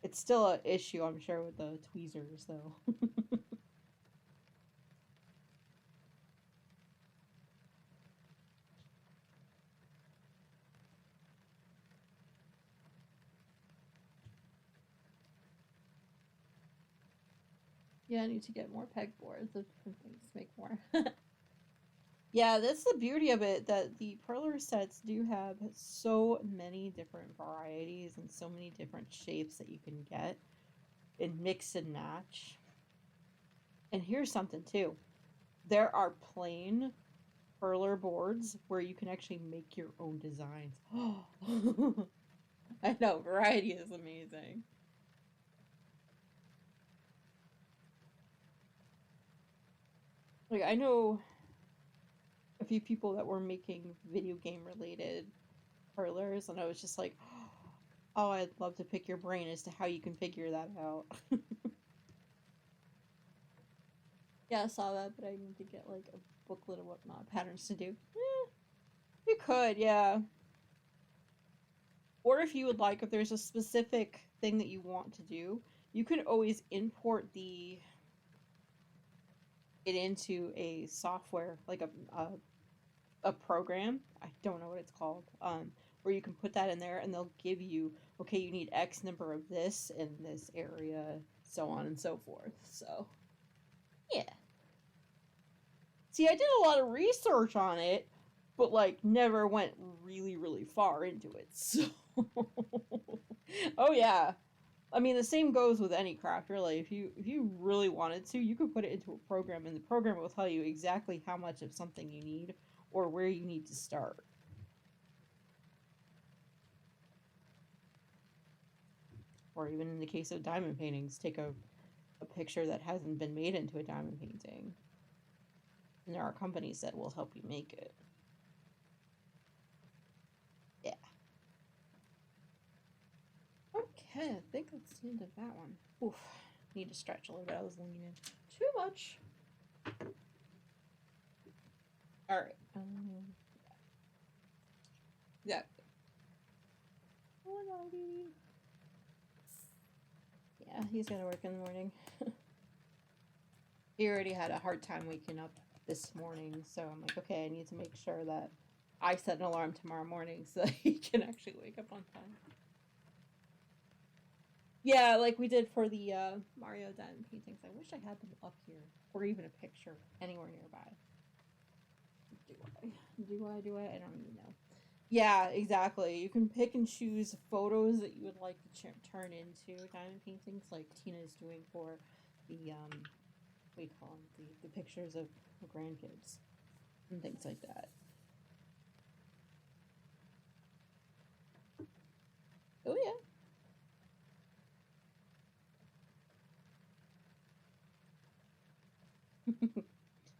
it's still an issue, I'm sure, with the tweezers, though. Yeah, I need to get more pegboards of different things to make more. Yeah, that's the beauty of it, that the perler sets do have so many different varieties and so many different shapes that you can get and mix and match. And here's something too. There are plain perler boards where you can actually make your own designs. I know, variety is amazing. Like, I know a few people that were making video game related perlers, and I was just like, oh, I'd love to pick your brain as to how you can figure that out. Yeah, I saw that, but I need to get like a booklet of what patterns to do. You could, yeah. Or if you would like, if there's a specific thing that you want to do, you could always import it into a software, like a program. I don't know what it's called. Where you can put that in there, and they'll give you, okay, you need X number of this in this area, so on and so forth. So, yeah. See, I did a lot of research on it, but like never went really, really far into it. So, oh yeah. I mean, the same goes with any craft, really. If you really wanted to, you could put it into a program, and the program will tell you exactly how much of something you need or where you need to start. Or even in the case of diamond paintings, take a picture that hasn't been made into a diamond painting. And there are companies that will help you make it. Yeah. Okay, I think that's the end of that one. Oof. Need to stretch a little bit. I was leaning in too much. Alright. Yeah. Oh, no, yeah, he's gonna work in the morning. He already had a hard time waking up this morning, so I'm like, okay, I need to make sure that I set an alarm tomorrow morning so that he can actually wake up on time. Yeah, like we did for the Mario diamond paintings. I wish I had them up here, or even a picture anywhere nearby. Do I? I don't even know. Yeah, exactly. You can pick and choose photos that you would like to turn into diamond paintings, like Tina is doing for the what do you call them? The pictures of the grandkids and things like that. Oh yeah.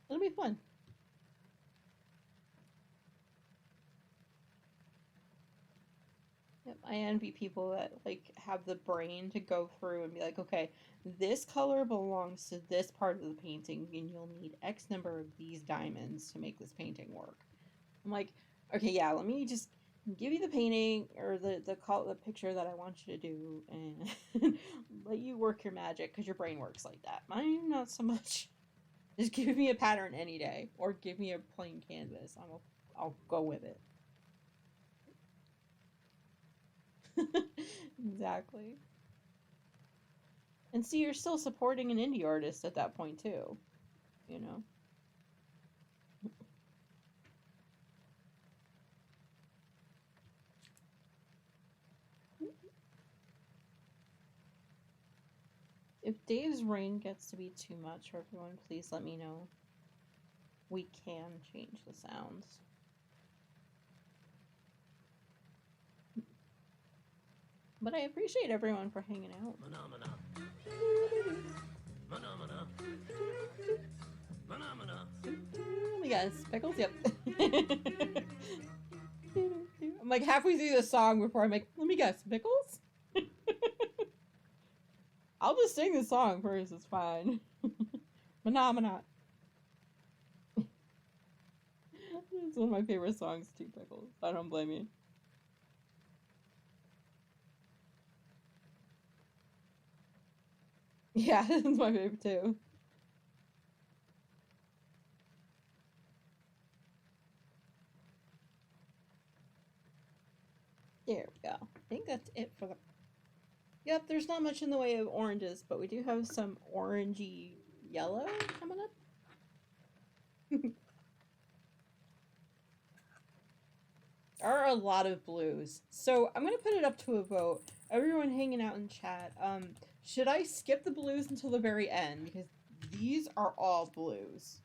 It'll be fun. Yep, I envy people that like have the brain to go through and be like, okay, this color belongs to this part of the painting, and you'll need X number of these diamonds to make this painting work. I'm like, okay, yeah, let me just give you the painting or the picture that I want you to do, and let you work your magic because your brain works like that. Mine, not so much. Just give me a pattern any day, or give me a plain canvas. I'll go with it. Exactly. And see, you're still supporting an indie artist at that point too, you know. If Dave's rain gets to be too much for everyone, please let me know. We can change the sounds. But I appreciate everyone for hanging out. Phenomena. Phenomena. Phenomena. Oh my gosh, Pickles? Yep. I'm like halfway through the song before I'm like, let me guess, Pickles? I'll just sing the song first, it's fine. Phenomena. It's one of my favorite songs too, Pickles. I don't blame you. Yeah, it's my favorite too. There we go. I think that's it for the... Yep, there's not much in the way of oranges, but we do have some orangey yellow coming up. There are a lot of blues. So I'm going to put it up to a vote. Everyone hanging out in chat. Should I skip the blues until the very end? Because these are all blues.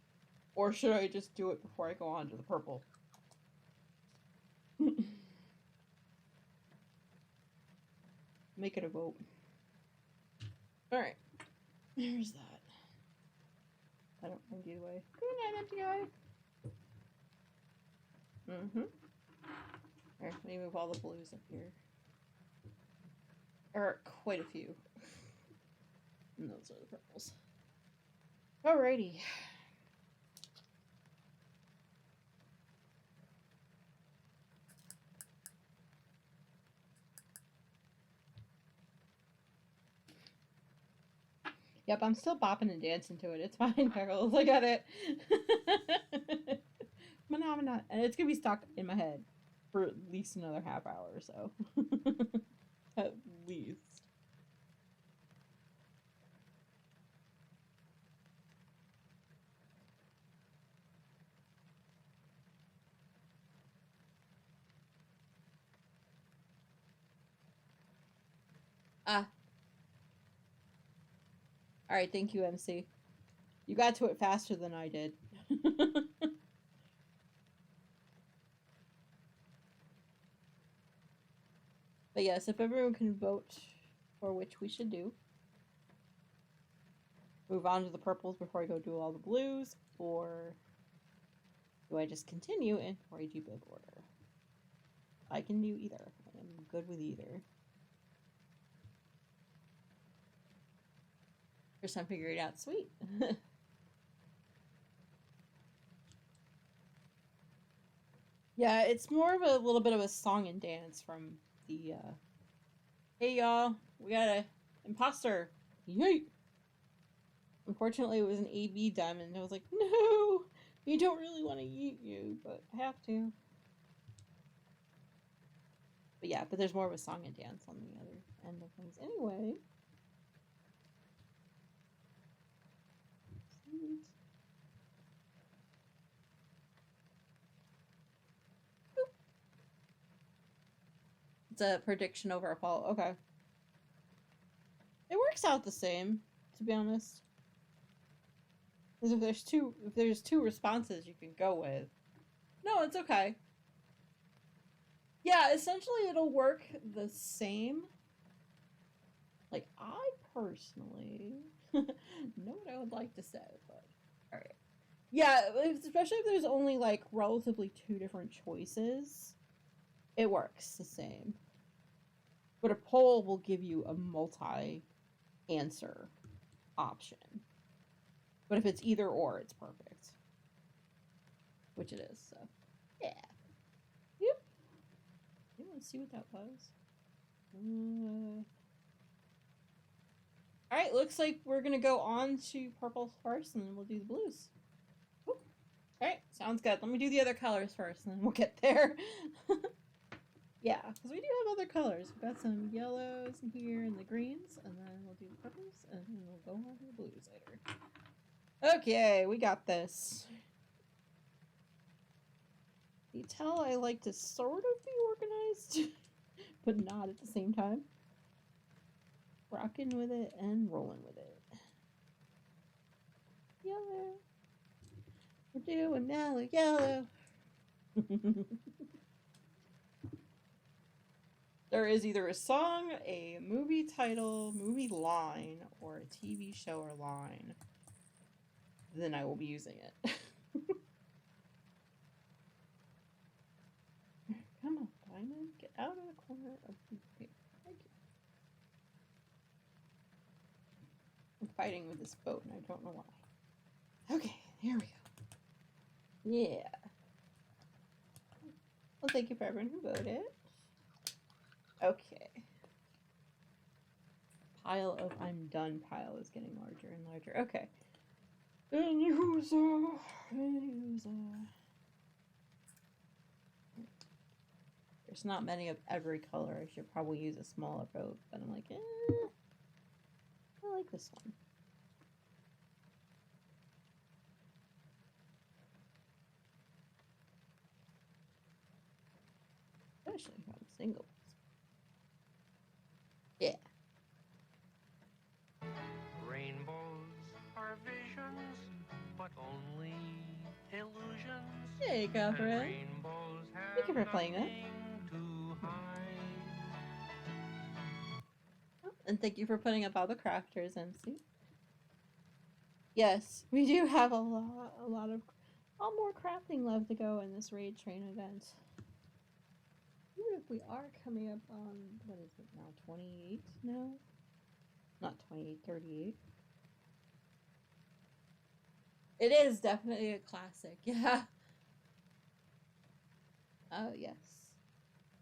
Or should I just do it before I go on to the purple? Make it a vote. Alright. There's that. I don't mind either way. Good night, empty guy. Alright, let me move all the blues up here. There are quite a few. And those are the purples. Alrighty. Yep, I'm still bopping and dancing to it. It's fine, Pickles. I got it. Phenomena. And it's gonna be stuck in my head for at least another half hour or so. At least. Alright, thank you, MC. You got to it faster than I did. But yes, if everyone can vote for which we should do. Move on to the purples before I go do all the blues, or do I just continue and or I do big order? I can do either. I'm good with either. First time figuring it out. Sweet. Yeah, it's more of a little bit of a song and dance from the, hey y'all, we got a imposter. Yeet! Unfortunately, it was an AB diamond. I was like, no, we don't really want to eat you, but I have to. But yeah, but there's more of a song and dance on the other end of things anyway. Sweet. It's a prediction over a fall. Okay. It works out the same, to be honest. Because if there's two responses you can go with. No, it's okay. Yeah, essentially it'll work the same. Like, I personally know what I would like to say, but alright. Yeah, especially if there's only like relatively two different choices, it works the same. But a poll will give you a multi-answer option. But if it's either or, it's perfect. Which it is, so. Yeah. Yep. You want to see what that was? Alright, looks like we're going to go on to purple first, and then we'll do the blues. Alright, sounds good. Let me do the other colors first, and then we'll get there. Yeah, because we do have other colors. We've got some yellows in here and the greens, and then we'll do the purples, and then we'll go on to the blues later. Okay, we got this. You tell I like to sort of be organized, but not at the same time. Rocking with it and rolling with it. Yellow. We're doing yellow, yellow. There is either a song, a movie title, movie line, or a TV show or line. Then I will be using it. Come on, Diamond. Get out of the corner of the paper. Thank you. I'm fighting with this boat and I don't know why. Okay, here we go. Yeah. Well, thank you for everyone who voted. Okay. Pile of I'm done pile is getting larger and larger. Okay. End user. There's not many of every color. I should probably use a smaller boat, but I'm like, I like this one. Especially from singles. Yeah. Rainbows are visions, but only illusions. Hey, Catherine. And rainbows have Thank you for playing that. nothing to hide. Oh, and thank you for putting up all the crafters, MC. Yes, we do have a lot of more crafting left to go in this raid train event. Even if we are coming up on, what is it now, 28 now? Not 28, 38. It is definitely a classic, yeah. Oh, yes.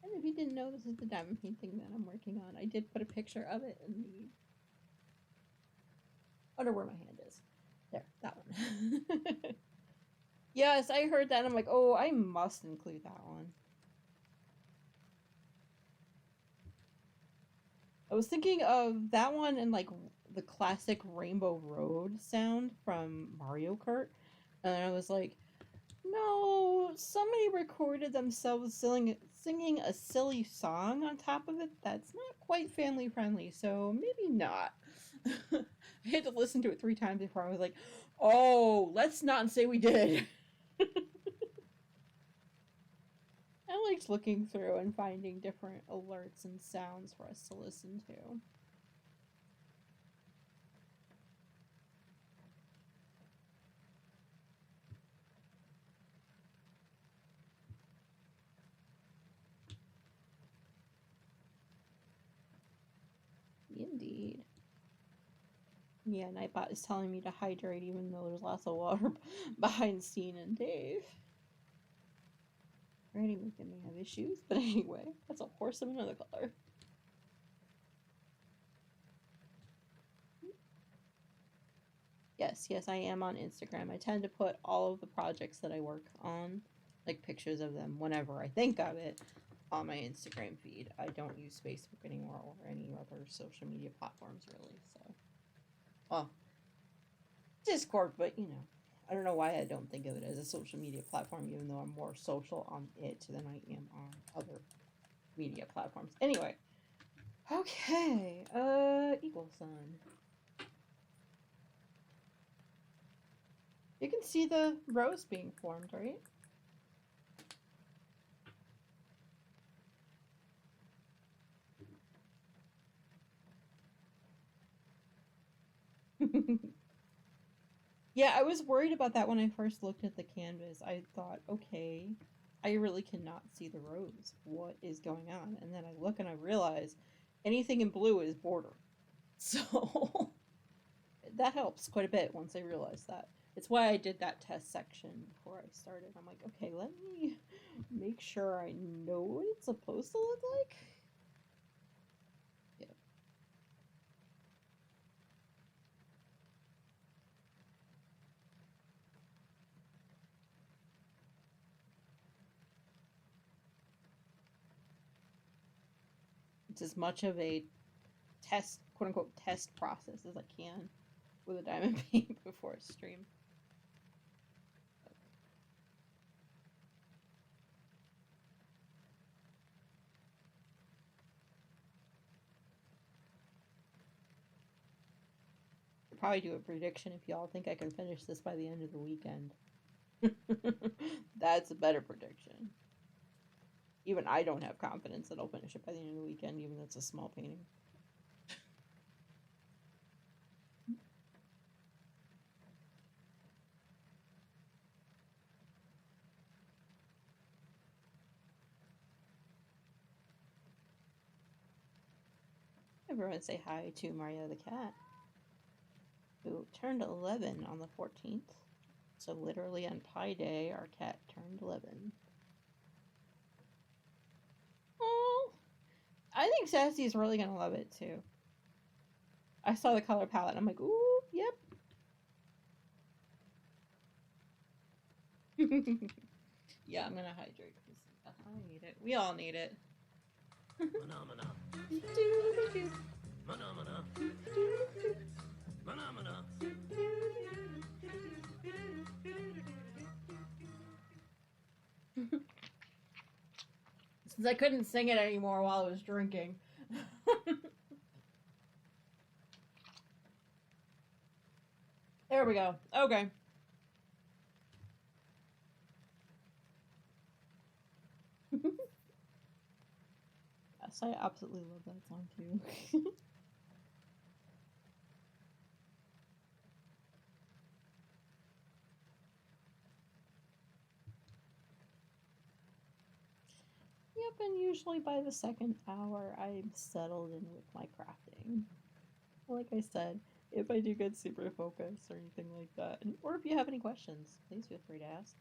And if you didn't know, this is the diamond painting that I'm working on. I did put a picture of it in the... I wonder where my hand is. There, that one. Yes, I heard that. I'm like, oh, I must include that one. I was thinking of that one and like the classic Rainbow Road sound from Mario Kart. And I was like, no, somebody recorded themselves singing a silly song on top of it that's not quite family friendly, so maybe not. I had to listen to it 3 times before I was like, oh, let's not say we did. I liked looking through and finding different alerts and sounds for us to listen to. Indeed. Yeah, Nightbot is telling me to hydrate even though there's lots of water behind Steen and Dave. Already making me have issues, but anyway, that's a horse of another color. Yes, I am on Instagram. I tend to put all of the projects that I work on, like pictures of them whenever I think of it, on my Instagram feed. I don't use Facebook anymore or any other social media platforms really, so. Well, Discord, but you know, I don't know why I don't think of it as a social media platform, even though I'm more social on it than I am on other media platforms. Anyway, okay, Eagle Sun. You can see the rows being formed, right? Yeah, I was worried about that when I first looked at the canvas. I thought, okay, I really cannot see the rows. What is going on? And then I look and I realize anything in blue is border. So that helps quite a bit once I realized that. It's why I did that test section before I started. I'm like, okay, let me make sure I know what it's supposed to look like. Yeah. It's as much of a test, quote unquote, test process as I can with a diamond paint before a stream. I'll probably do a prediction if y'all think I can finish this by the end of the weekend. That's a better prediction. Even I don't have confidence that I'll finish it by the end of the weekend, even though it's a small painting. Everyone say hi to Mario the cat, who turned 11 on the 14th. So literally on Pi Day, our cat turned 11. think Sassy's really gonna love it too. I saw the color palette and I'm like, ooh, yep. Yeah, I'm gonna hydrate because I need it. We all need it. Phenomena. Phenomena. Phenomena. Since I couldn't sing it anymore while I was drinking. There we go. Okay. Yes, I absolutely love that song too. Yep, and usually by the second hour, I'm settled in with my crafting. Like I said, if I do get super focused or anything like that, or if you have any questions, please feel free to ask.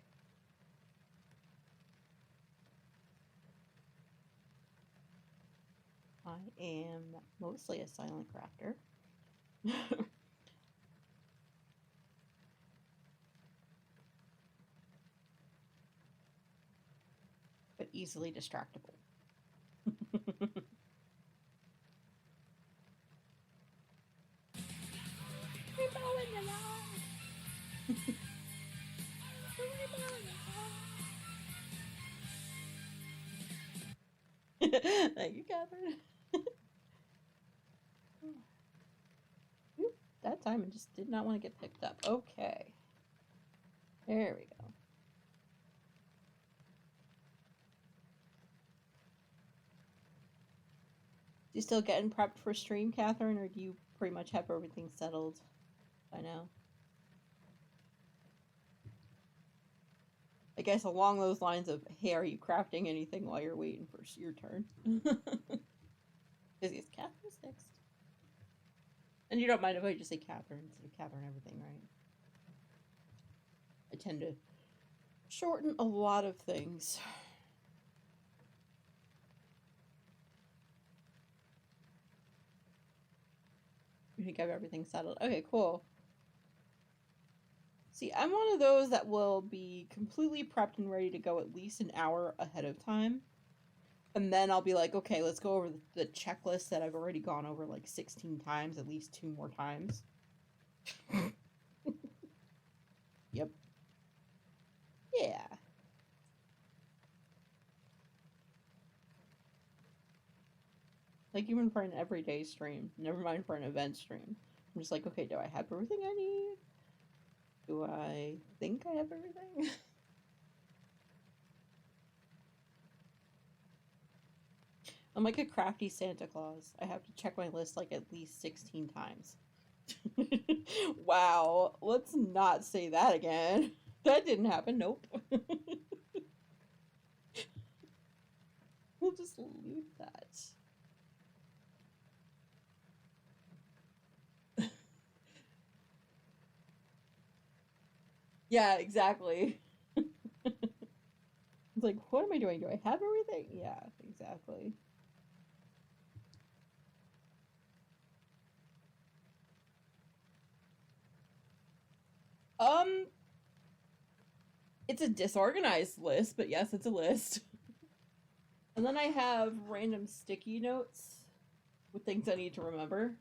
I am mostly a silent crafter. But easily distractible. Thank you, Catherine. Oop, that time it just did not want to get picked up. Okay. There we go. You still getting prepped for stream, Catherine, or do you pretty much have everything settled by now? I guess along those lines of, hey, are you crafting anything while you're waiting for your turn? Because yes, Catherine's next. And you don't mind if I just say Catherine instead of Catherine everything, right? I tend to shorten a lot of things. You think I have everything settled? Okay, cool. See, I'm one of those that will be completely prepped and ready to go at least an hour ahead of time. And then I'll be like, okay, let's go over the checklist that I've already gone over like 16 times, at least 2 more times. Yep. Yeah. Like even for an everyday stream, never mind for an event stream. I'm just like, okay, do I have everything I need? Do I think I have everything? I'm like a crafty Santa Claus. I have to check my list like at least 16 times. Wow, let's not say that again. That didn't happen, nope. We'll just leave that. Yeah, exactly. It's like, what am I doing? Do I have everything? Yeah, exactly. It's a disorganized list, but yes, it's a list. And then I have random sticky notes with things I need to remember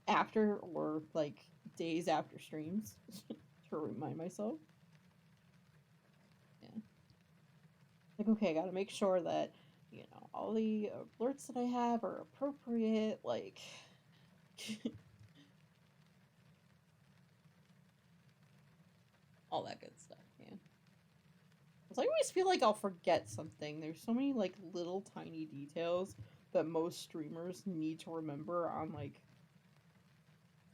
after or like days after streams to remind myself. Yeah. Like, okay, I gotta make sure that, you know, all the alerts that I have are appropriate, like... all that good stuff, yeah. I always feel like I'll forget something. There's so many, like, little tiny details that most streamers need to remember on, like,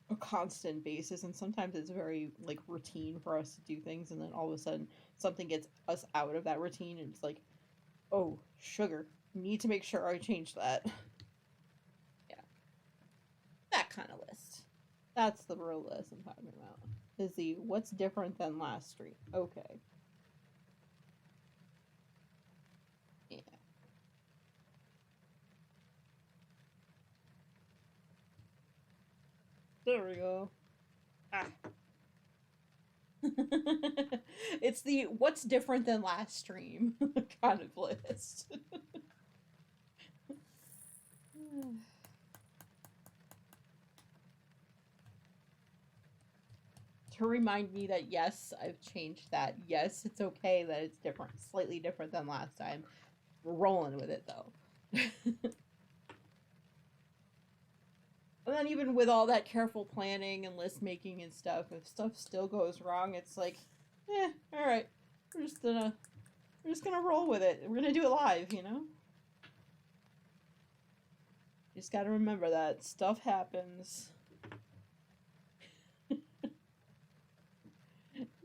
a constant basis, and sometimes it's very, like, routine for us to do things, and then all of a sudden something gets us out of that routine, and it's like, oh, sugar. Need to make sure I change that. Yeah. That kind of list. That's the real list I'm talking about. Is the what's different than last stream. Okay. Yeah. There we go. Ah. It's the what's different than last stream kind of list. To remind me that yes, I've changed that. Yes, it's okay that it's different, slightly different than last time. We're rolling with it though. And then even with all that careful planning and list making and stuff, if stuff still goes wrong, it's like, all right, we're just gonna roll with it. We're gonna do it live, you know. You just gotta remember that stuff happens.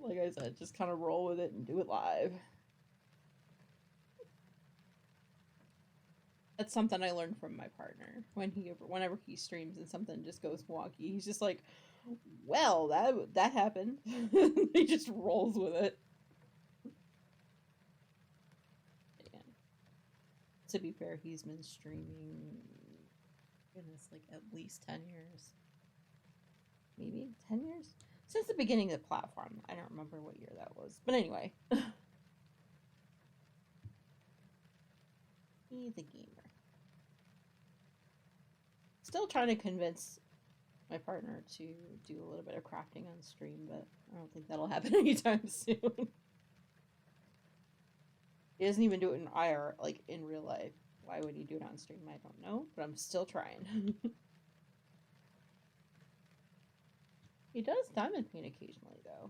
Like I said, just kind of roll with it and do it live. That's something I learned from my partner. Whenever he streams and something just goes wonky, he's just like, well, that happened. He just rolls with it. Yeah. To be fair, he's been streaming, goodness, like at least 10 years. Maybe 10 years? Since the beginning of the platform. I don't remember what year that was. But anyway. He's a gamer. Still trying to convince my partner to do a little bit of crafting on stream, but I don't think that'll happen anytime soon. He doesn't even do it in IR, like in real life. Why would he do it on stream? I don't know, but I'm still trying. He does diamond paint occasionally, though.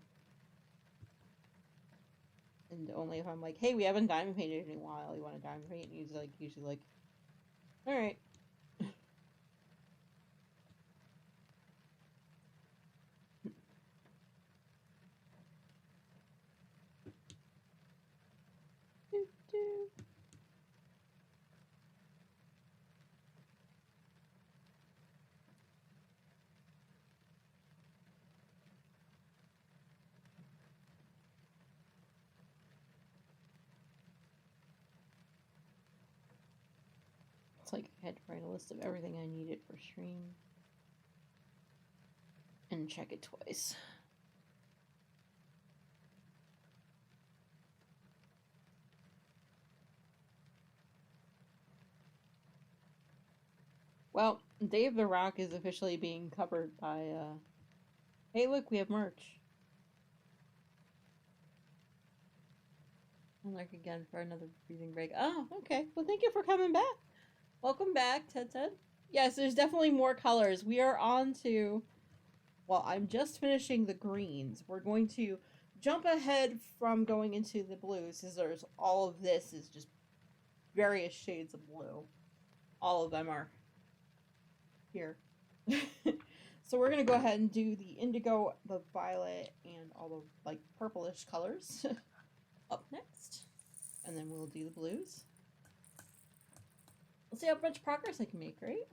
And only if I'm like, hey, we haven't diamond painted in a while, you want to diamond paint? And he's like, usually like, alright. It's like I had to write a list of everything I needed for stream. And check it twice. Well, Dave the Rock is officially being covered by, hey look, we have merch. I'm like again for another breathing break. Oh, okay. Well, thank you for coming back. Welcome back, Ted. Yes, there's definitely more colors. We are on to, well, I'm just finishing the greens. We're going to jump ahead from going into the blues, because there's all of this is just various shades of blue. All of them are here. So we're going to go ahead and do the indigo, the violet, and all the like purplish colors up next. And then we'll do the blues. Let's see how much progress I can make, right?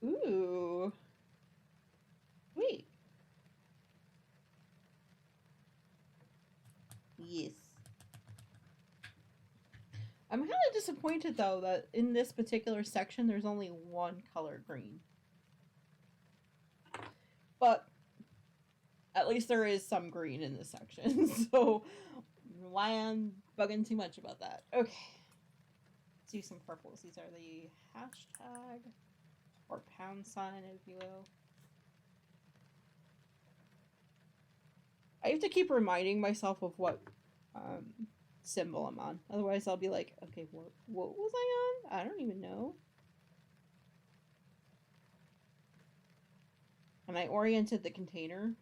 Ooh. Wait. Yes. I'm kind of disappointed, though, that in this particular section, there's only one color green. But at least there is some green in this section, so why I'm bugging too much about that. Okay. Let's do some purples. These are the hashtag or pound sign, if you will. I have to keep reminding myself of what symbol I'm on. Otherwise, I'll be like, okay, what was I on? I don't even know. And I oriented the container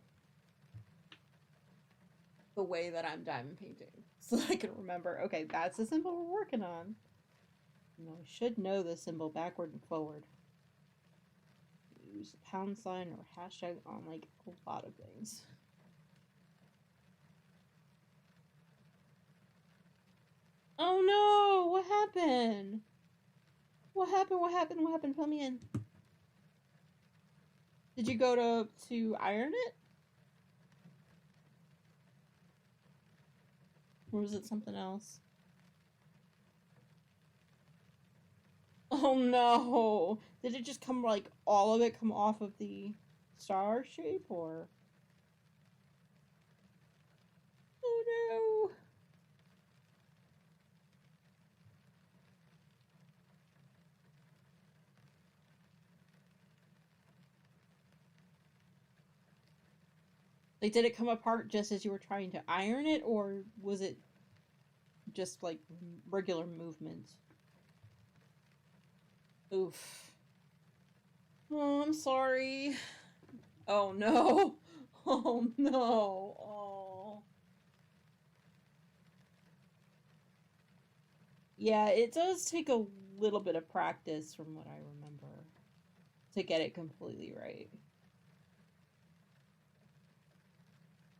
the way that I'm diamond painting. So I can remember, okay, that's the symbol we're working on. And I should know the symbol backward and forward. Use a pound sign or hashtag on like a lot of things. Oh no! What happened? What happened? What happened? What happened? Fill me in. Did you go to iron it? Or was it something else? Oh no! Did it just come, like, all of it come off of the star shape, or? Oh, no. Like, did it come apart just as you were trying to iron it, or was it just, like, regular movement? Oof. Oh, I'm sorry. Oh, no. Oh, no. Oh. Yeah, it does take a little bit of practice from what I remember to get it completely right.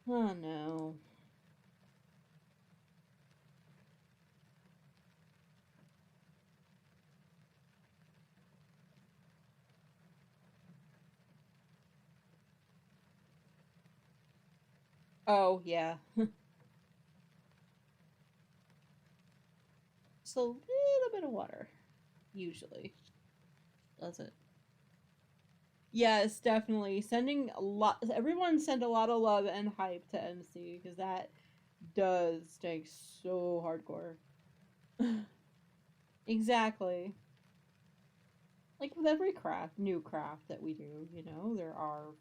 Oh, no. Oh, yeah. Just a little bit of water, usually. Does it? Yes, definitely. Sending a lot. Everyone send a lot of love and hype to MC, because that does stay so hardcore. Exactly. Like with every new craft that we do, you know, there are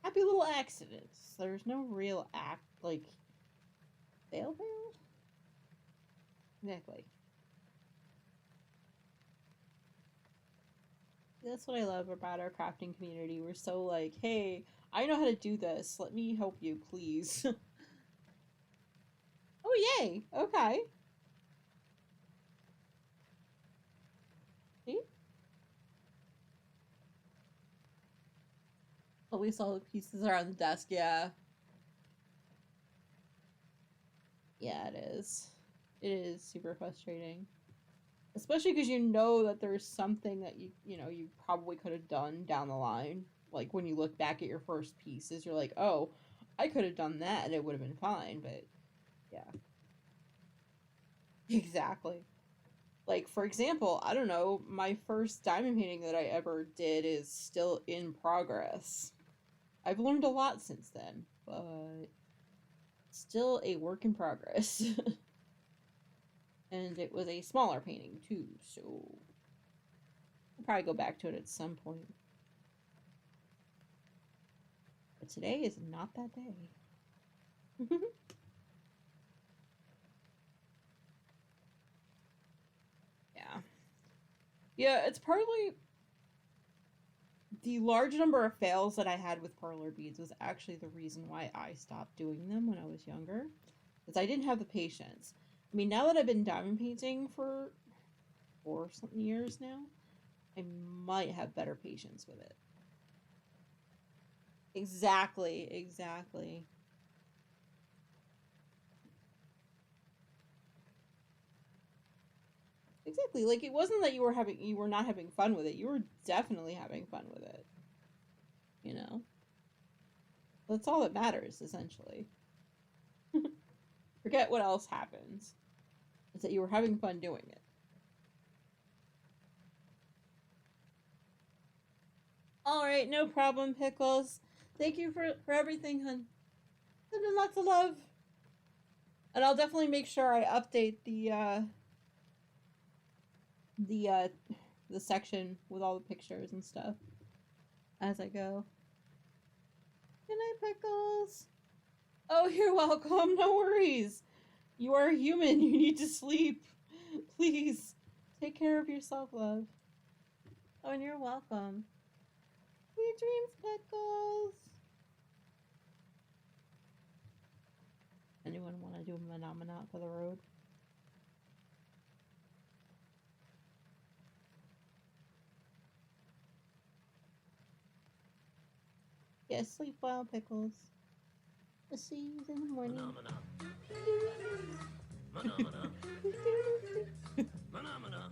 happy little accidents. There's no real like, fail. Exactly. That's what I love about our crafting community. We're so like, hey, I know how to do this. Let me help you, please. Oh, yay. Okay. See? At least all the pieces are on the desk. Yeah. Yeah, it is. It is super frustrating. Especially because you know that there's something that you probably could have done down the line. Like when you look back at your first pieces, you're like, oh, I could have done that and it would have been fine, but yeah. Exactly. Like, for example, I don't know, my first diamond painting that I ever did is still in progress. I've learned a lot since then, but still a work in progress. And it was a smaller painting too, so I'll probably go back to it at some point. But today is not that day. Yeah. Yeah, it's partly the large number of fails that I had with parlor beads was actually the reason why I stopped doing them when I was younger. Because I didn't have the patience. I mean, now that I've been diamond painting for 4 something years now, I might have better patience with it. Exactly, exactly. Exactly. Like, it wasn't that you were not having fun with it. You were definitely having fun with it. You know? That's all that matters, essentially. Forget what else happens. It's that you were having fun doing it. Alright, no problem, Pickles. Thank you for everything, hun. Sending lots of love. And I'll definitely make sure I update the the section with all the pictures and stuff as I go. Good night, Pickles. Oh, you're welcome. No worries. You are a human. You need to sleep. Please take care of yourself, love. Oh, and you're welcome. Sweet dreams, Pickles. Anyone want to do a phenomenon for the road? Yes, sleep well, Pickles. I'll see you in the morning. Phenomena. Phenomena. Phenomena.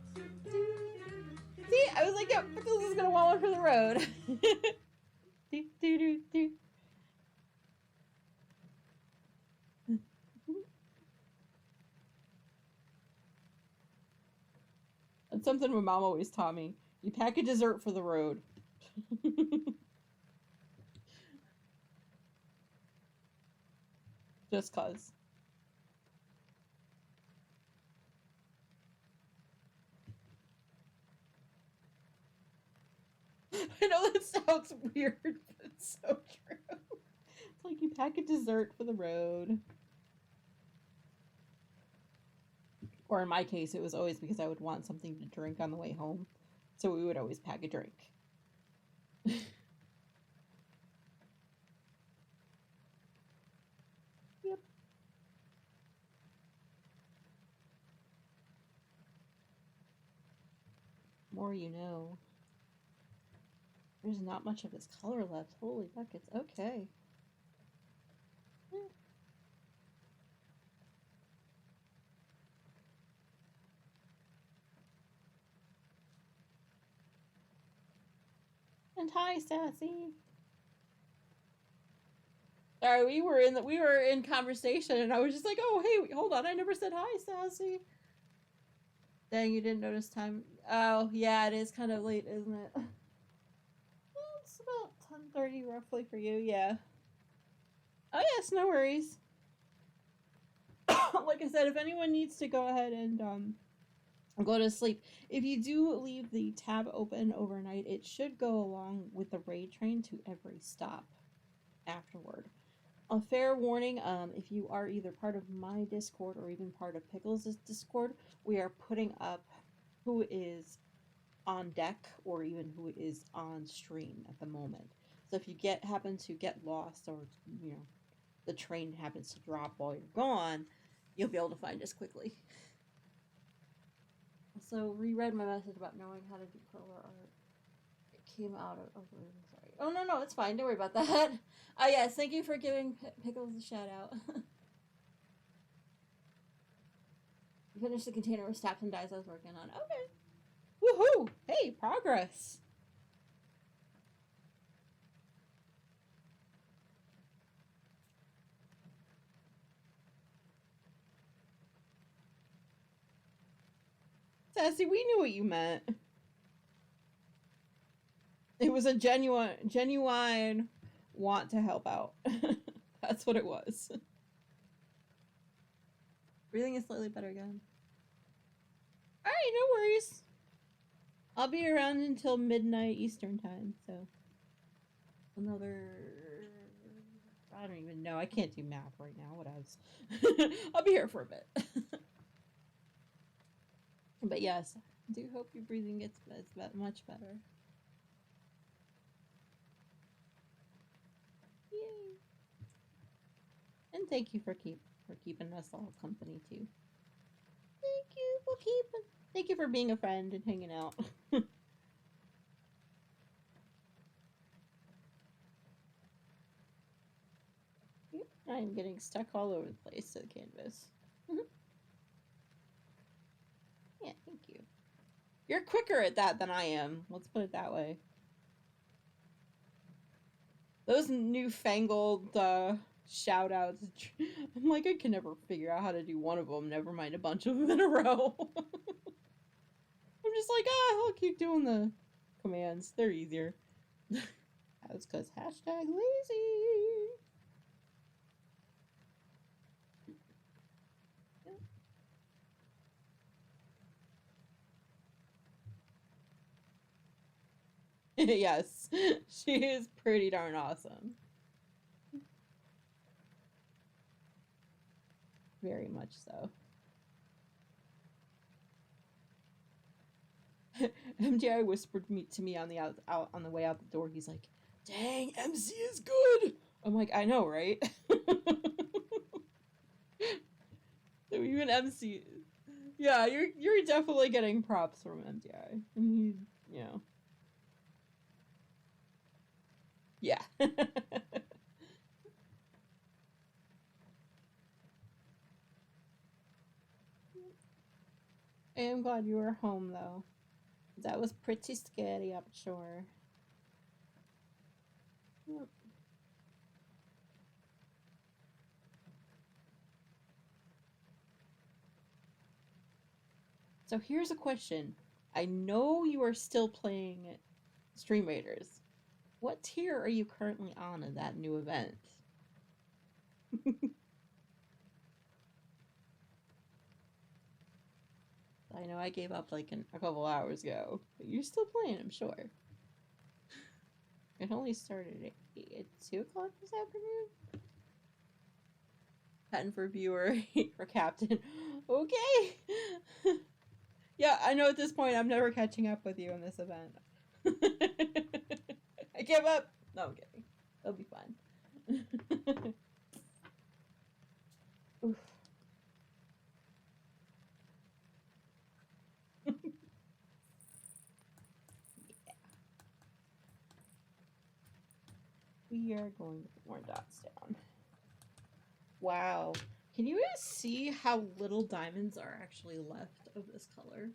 See, I was like, yeah, Pickles is gonna want one for the road. do, do, do, do. That's something my mom always taught me. You pack a dessert for the road. Just cause. I know that sounds weird, but it's so true. It's like you pack a dessert for the road. Or in my case, it was always because I would want something to drink on the way home. So we would always pack a drink. Yep. More you know. There's not much of this color left. Holy buckets. Okay. And hi, Sassy. Sorry, we were in conversation, and I was just like, "Oh, hey, hold on, I never said hi, Sassy." Dang, you didn't notice time. Oh, yeah, it is kind of late, isn't it? Well, it's about 10:30 roughly for you, yeah. Oh yes, no worries. Like I said, if anyone needs to go ahead and go to sleep, if you do leave the tab open overnight, it should go along with the raid train to every stop afterward. A fair warning, if you are either part of my Discord or even part of Pickles' Discord, we are putting up who is on deck or even who is on stream at the moment. So if you happen to get lost, or you know the train happens to drop while you're gone, you'll be able to find us quickly. Also, reread my message about knowing how to do color art. It came out of sorry. Oh no, it's fine. Don't worry about that. Yes, thank you for giving Pickles a shout out. You finished the container with snaps and dies I was working on. Okay. Woohoo! Hey, progress. Sassy, we knew what you meant. It was a genuine want to help out. That's what it was. Breathing is slightly better again. Alright, no worries. I'll be around until midnight Eastern time, so another... I don't even know. I can't do math right now. What else? I'll be here for a bit. But yes, I do hope your breathing gets much better. Yay! And thank you for keeping us all company too. Thank you for being a friend and hanging out. I'm getting stuck all over the place to the canvas. Yeah, thank you. You're quicker at that than I am. Let's put it that way. Those newfangled shout outs. I'm like, I can never figure out how to do one of them, never mind a bunch of them in a row. I'm just like, I'll keep doing the commands. They're easier. That's because #lazy. Yes, she is pretty darn awesome. Very much so. MGI whispered to me on the way out the door. He's like, "Dang, MC is good." I'm like, "I know, right?" So even MC, yeah, you're definitely getting props from MGI. And he, you know, yeah. I am glad you were home though. That was pretty scary, I'm sure. Yep. So here's a question. I know you are still playing Stream Raiders. What tier are you currently on in that new event? I know I gave up like a couple hours ago, but you're still playing, I'm sure. It only started at 2 o'clock this afternoon? Patent for viewer, hate for captain. Okay! Yeah, I know at this point I'm never catching up with you in this event. I give up! No, I'm kidding. It'll be fun. Oof. We are going to put more dots down. Wow. Can you guys see how little diamonds are actually left of this color?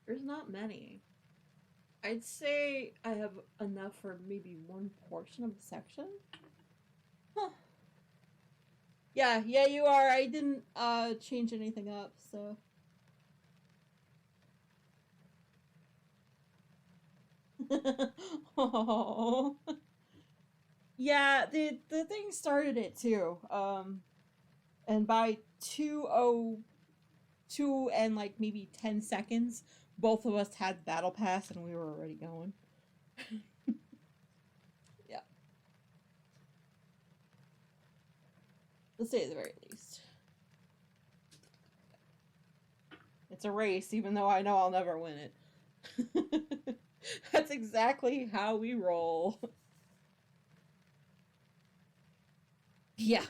There's not many. I'd say I have enough for maybe one portion of the section. Huh. Yeah, you are. I didn't change anything up, so. Oh. Yeah, the thing started it too. And by 2:02 and like maybe 10 seconds, both of us had battle pass and we were already going. Yeah. Let's say at the very least. It's a race, even though I know I'll never win it. That's exactly how we roll. Yeah.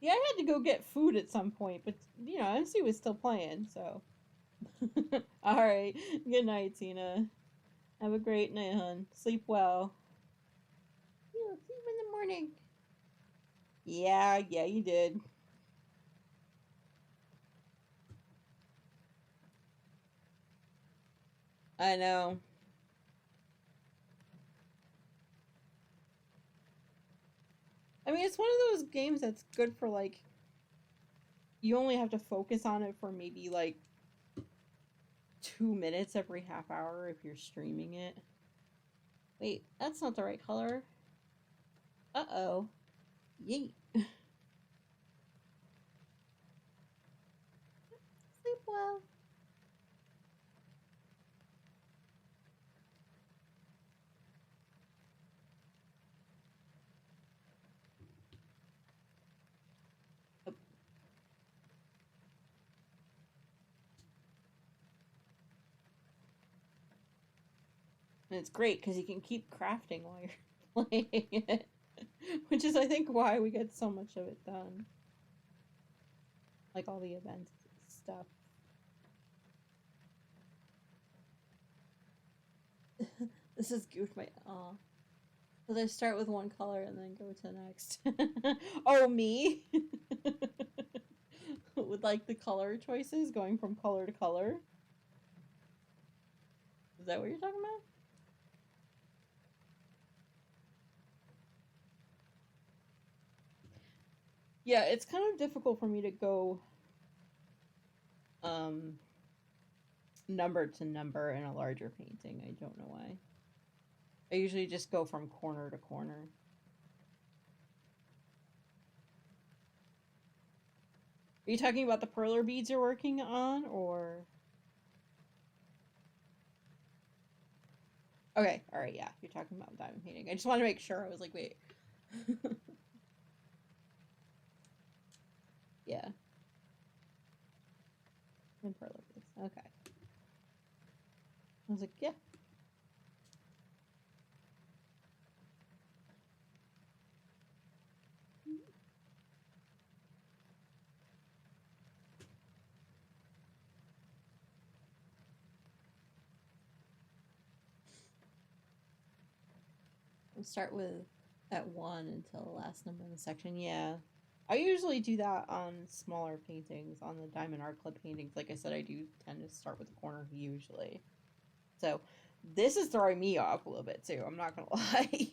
Yeah, I had to go get food at some point, but, you know, MC was still playing, so. Alright. Good night, Tina. Have a great night, hon. Sleep well. Yeah, see you in the morning. Yeah, you did. I know. I mean, it's one of those games that's good for, like, you only have to focus on it for maybe, like, 2 minutes every half hour if you're streaming it. Wait, that's not the right color. Uh-oh. Yeet. Sleep well. And it's great because you can keep crafting while you're playing it. Which is, I think, why we get so much of it done. Like all the events stuff. This is goof my aw. So they start with one color and then go to the next. Oh, me? With like the color choices going from color to color. Is that what you're talking about? Yeah, it's kind of difficult for me to go number to number in a larger painting. I don't know why. I usually just go from corner to corner. Are you talking about the perler beads you're working on, or? Okay, alright, yeah, you're talking about diamond painting. I just wanted to make sure. I was like, wait. Yeah. And perler beads, okay. I was like, yeah. We'll start with at 1 until the last number in the section. Yeah. I usually do that on smaller paintings, on the Diamond Art Club paintings. Like I said, I do tend to start with the corner usually. So this is throwing me off a little bit too, I'm not gonna lie.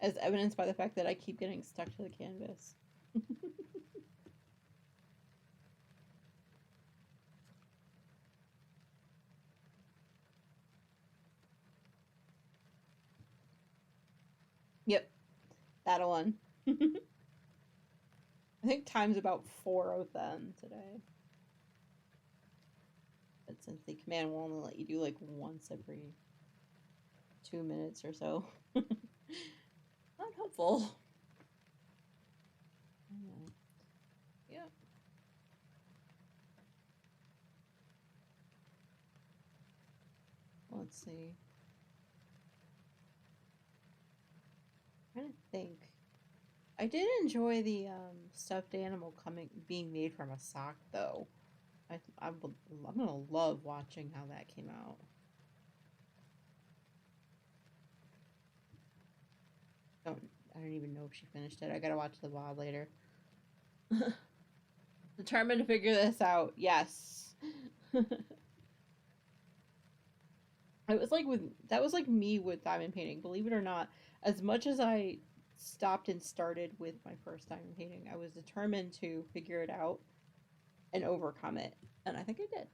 as evidenced by the fact that I keep getting stuck to the canvas. Yep, that one. I think times about 4 of them today. But since the command will only let you do like once every 2 minutes or so. Not helpful. Yeah. Let's see. I'm trying to think. I did enjoy the stuffed animal being made from a sock, though. I'm gonna love watching how that came out. I don't even know if she finished it. I gotta watch the VOD later. Determined to figure this out. Yes. That was like me with diamond painting. Believe it or not, as much as I stopped and started with my first diamond painting, I was determined to figure it out and overcome it, and I think I did.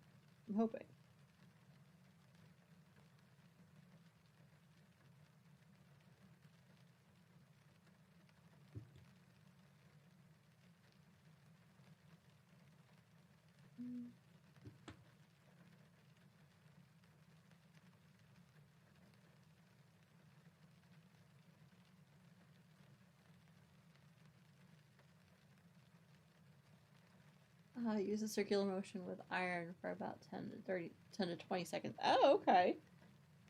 I'm hoping. Use a circular motion with iron for about 10 to 20 seconds. Oh, okay.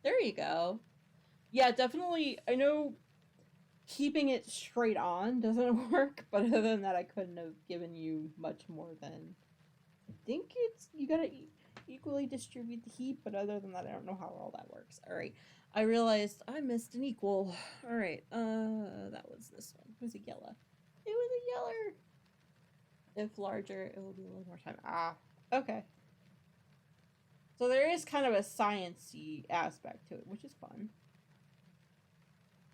There you go. Yeah, definitely. I know keeping it straight on doesn't work, but other than that, I couldn't have given you much more than. I think you gotta equally distribute the heat, but other than that, I don't know how all that works. All right, I realized I missed an equal. All right, that was this one. Was it yellow? It was a yeller. If larger, it will be a little more time. Ah, okay. So there is kind of a science-y aspect to it, which is fun.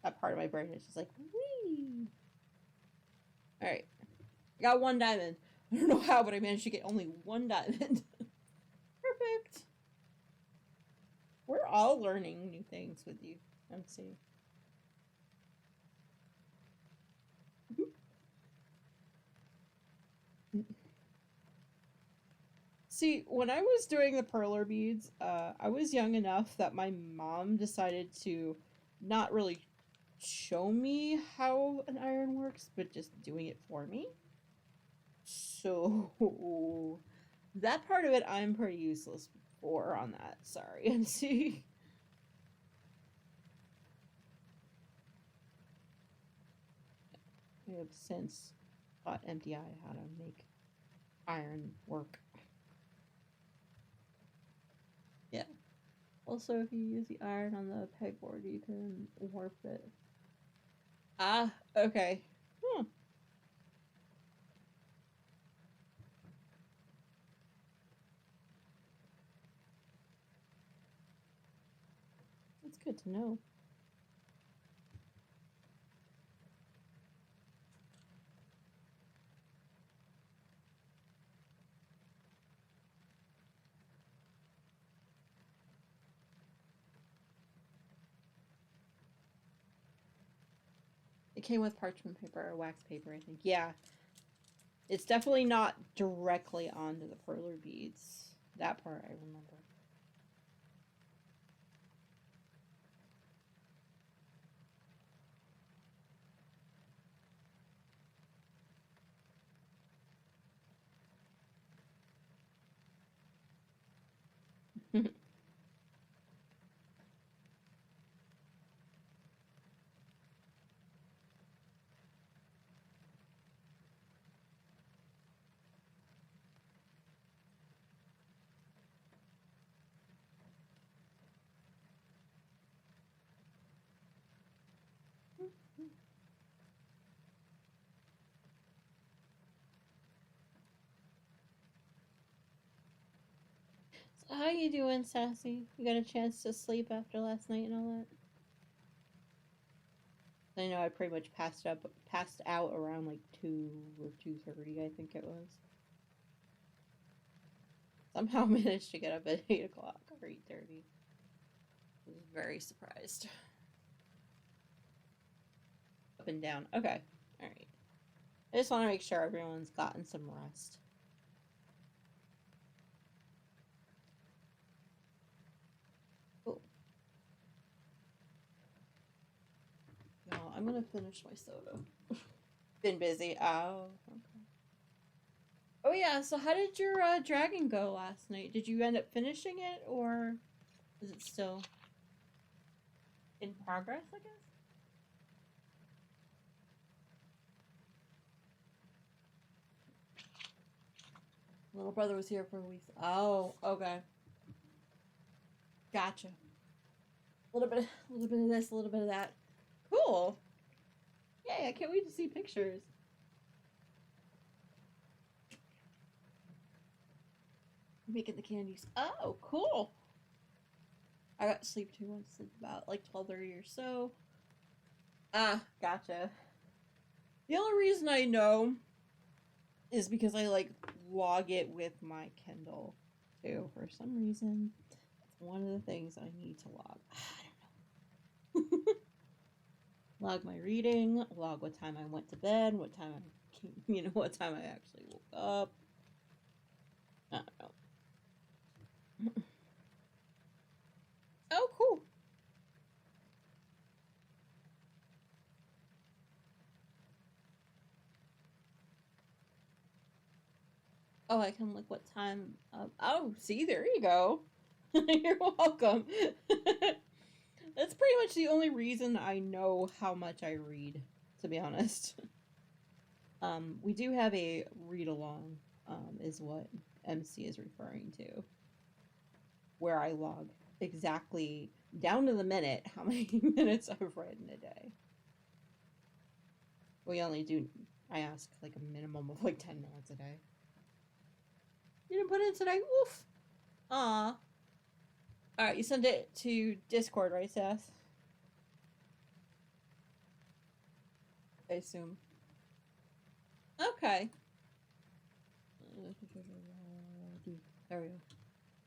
That part of my brain is just like, wee. All right, I got 1 diamond. I don't know how, but I managed to get only 1 diamond. Perfect. We're all learning new things with you, MC. See, when I was doing the perler beads, I was young enough that my mom decided to not really show me how an iron works, but just doing it for me. So that part of it I'm pretty useless for on that. Sorry, MC. I have since taught MDI how to make iron work. Yeah. Also, if you use the iron on the pegboard, you can warp it. Ah, okay. Hmm. That's good to know. It came with parchment paper or wax paper, I think. Yeah. It's definitely not directly onto the perler beads. That part I remember. So how you doing, Sassy? You got a chance to sleep after last night and all that? I know I pretty much passed out around like 2 or 2:30, I think it was. Somehow managed to get up at 8 o'clock or 8:30. I was very surprised. Up and down. Okay. Alright. I just want to make sure everyone's gotten some rest. Cool. No, I'm gonna finish my soda. Been busy. Oh, okay. Oh yeah, so how did your dragon go last night? Did you end up finishing it, or is it still in progress, I guess? Little brother was here for a week. Oh, okay. Gotcha. A little bit of this, a little bit of that. Cool. Yay, I can't wait to see pictures. Making the candies. Oh, cool. I got to sleep too. I went to sleep about like 12:30 or so. Ah, gotcha. The only reason I know is because I like log it with my Kindle too. For some reason, it's one of the things I need to log. I don't know. Log my reading, log what time I went to bed, what time what time I actually woke up. I don't know. Oh, cool. Oh, I can look what time. Oh, see, there you go. You're welcome. That's pretty much the only reason I know how much I read, to be honest. We do have a read along, is what MC is referring to, where I log exactly down to the minute how many minutes I've read in a day. I ask like a minimum of like 10 minutes a day. You didn't put it in today? Oof. Aw. Alright, you sent it to Discord, right, Sass? I assume. Okay. There we go.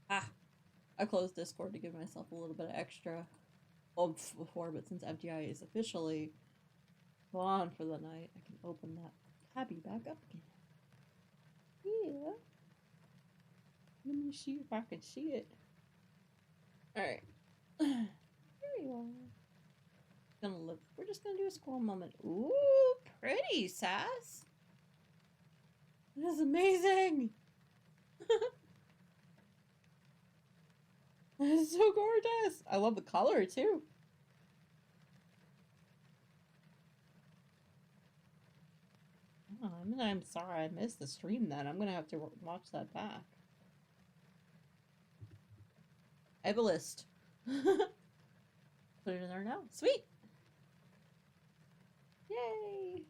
Ah. I closed Discord to give myself a little bit of extra oomph before, but since FGI is officially gone for the night, I can open that tabby back up again. Yeah. Let me see if I can see it. Alright. Here you are. We're just gonna do a squirrel moment. Ooh, pretty, Sass. That is amazing. That is so gorgeous. I love the color too. Oh, I'm sorry I missed the stream then. I'm gonna have to watch that back. I have a list. Put it in there now. Sweet. Yay.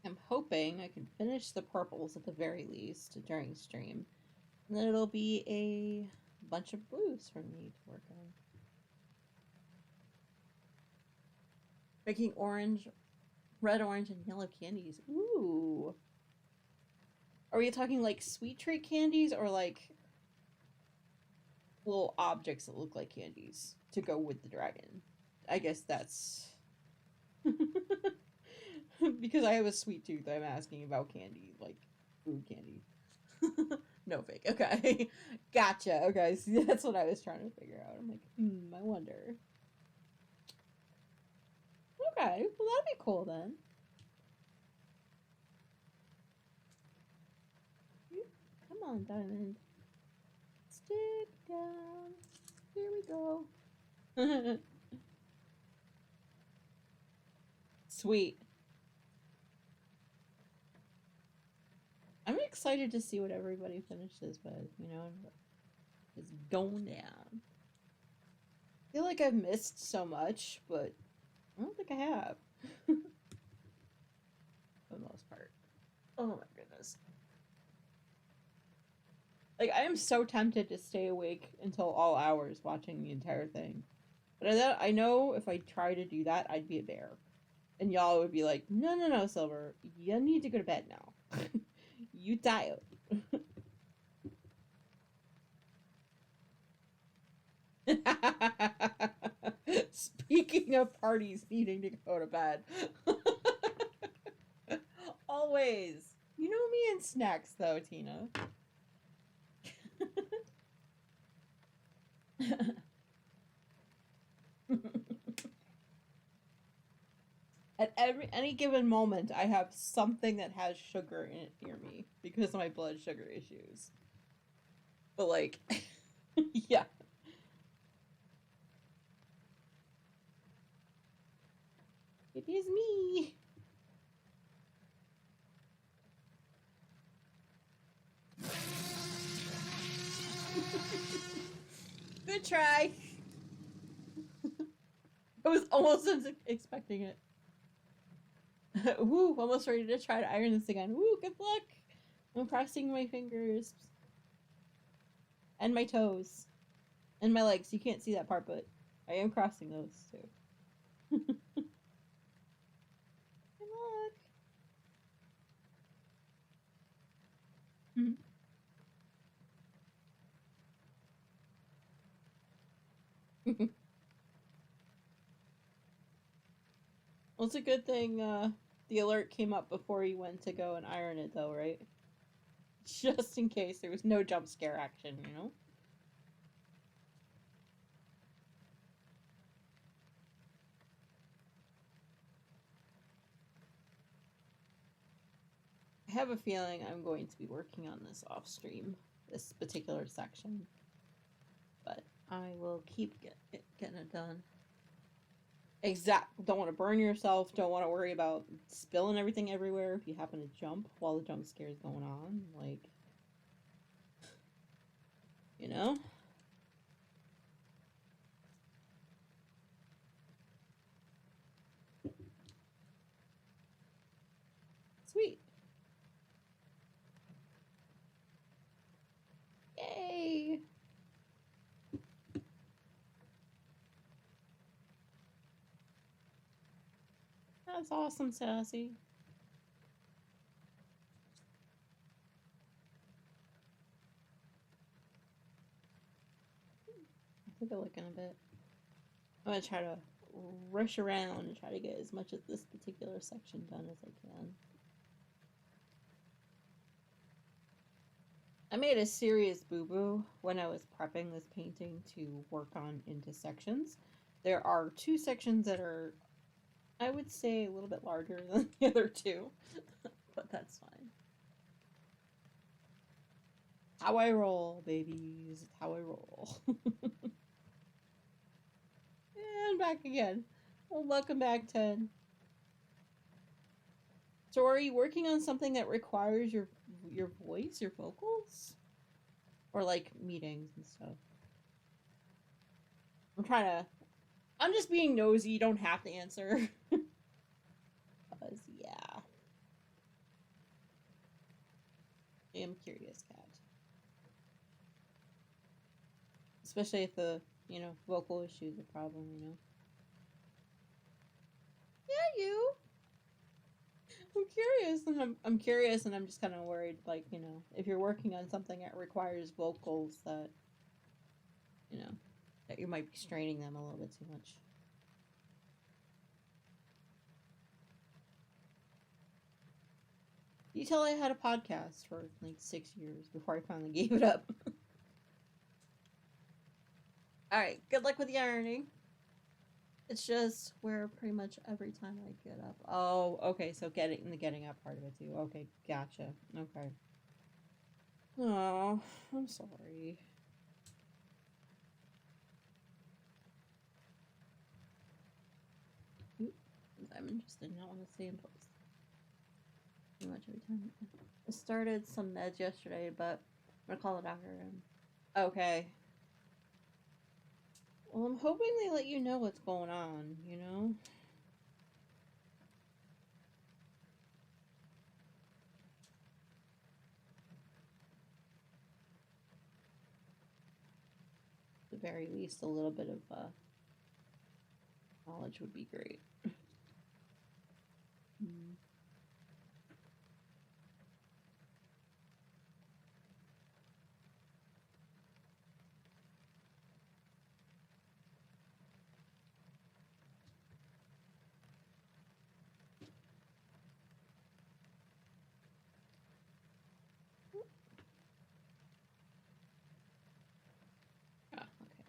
I'm hoping I can finish the purples at the very least during stream. And then it'll be a bunch of blues for me to work on. Making red, orange, and yellow candies. Ooh. Are we talking like sweet treat candies or like little objects that look like candies to go with the dragon? I guess that's... Because I have a sweet tooth, I'm asking about candy, like food candy. No fake. Okay. Gotcha. Okay, see, that's what I was trying to figure out. I'm like, I wonder. Okay, well that'd be cool then. Come on, Diamond. Stick down. Here we go. Sweet. I'm excited to see what everybody finishes with, you know, it's going down. I feel like I've missed so much, but I don't think I have. For the most part. Oh my goodness. Like, I am so tempted to stay awake until all hours watching the entire thing. But I know if I try to do that, I'd be a bear. And y'all would be like, no, no, no, Silver. You need to go to bed now. You tired. Speaking of parties needing to go to bed. Always. You know me and snacks, though, Tina. At any given moment, I have something that has sugar in it near me because of my blood sugar issues. But, like, yeah. It is me. Good try. I was almost expecting it. Woo, almost ready to try to iron this again. Woo, good luck. I'm crossing my fingers. And my toes. And my legs. You can't see that part, but I am crossing those too. Good luck. Well, it's a good thing the alert came up before you went to go and iron it, though, right? Just in case there was no jump scare action, you know? I have a feeling I'm going to be working on this off stream, this particular section. But I will keep getting it done. Don't want to burn yourself, don't want to worry about spilling everything everywhere if you happen to jump while the jump scare is going on. Like, you know? Sweet. Yay! That's awesome, Sassy. I think I'll look in a bit. I'm gonna try to rush around and try to get as much of this particular section done as I can. I made a serious boo-boo when I was prepping this painting to work on into sections. There are two sections that are, I would say, a little bit larger than the other two, but that's fine. How I roll, babies. How I roll. And back again. Well, welcome back, Ted. So are you working on something that requires your voice, your vocals? Or like meetings and stuff? I'm just being nosy, you don't have to answer. Because, yeah. I am curious, cat. Especially if the, vocal issue is a problem, Yeah, you. I'm curious and I'm just kind of worried, like, if you're working on something that requires vocals that, that you might be straining them a little bit too much. You tell I had a podcast for like 6 years before I finally gave it up. Alright, good luck with the ironing. It's just where pretty much every time I get up. Oh, okay, so getting up part of it too. Okay, gotcha. Okay. Oh, I'm sorry. Oop, diamond just did not want to stay in place. Pretty much every time. I started some meds yesterday, but I'm gonna call the doctor and okay. Well, I'm hoping they let you know what's going on, very least, a little bit of knowledge would be great. Mm. Ah, okay.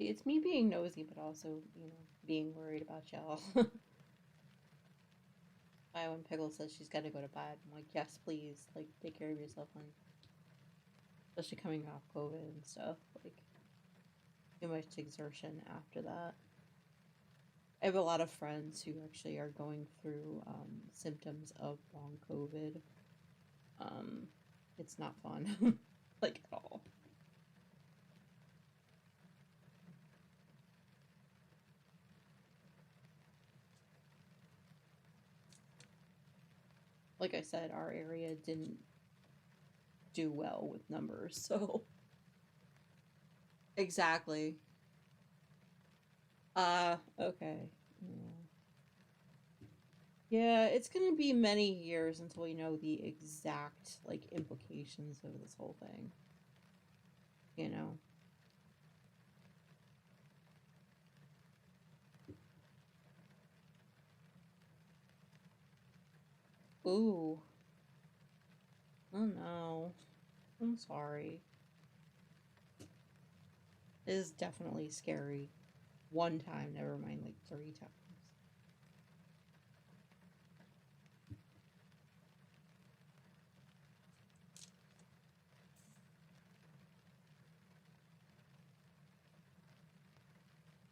It's me being nosy, but also, you know, being worried about y'all. Why when Pickle says she's got to go to bed, I'm like, yes, please, like, take care of yourself, honey. Especially coming off COVID and stuff, like, too much exertion after that. I have a lot of friends who actually are going through symptoms of long COVID. It's not fun, like, at all. Like I said, our area didn't do well with numbers, so. Exactly. Okay. Yeah, it's gonna be many years until we know the exact, like, implications of this whole thing. You know? Ooh. Oh no. I'm sorry. It is definitely scary. One time, never mind, like, 3 times.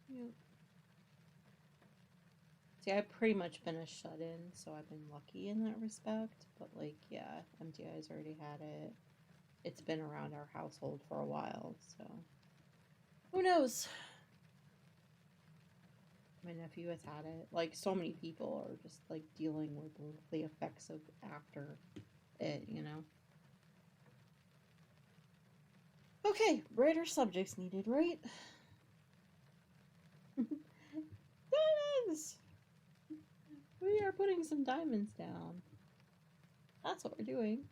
Yep. See, I've pretty much been a shut-in, so I've been lucky in that respect. But, like, yeah, MTI's already had it. It's been around our household for a while, so. Who knows? My nephew has had it. Like, so many people are just, like, dealing with the effects of after it, you know? Okay, brighter subjects needed, right? Diamonds! We are putting some diamonds down. That's what we're doing.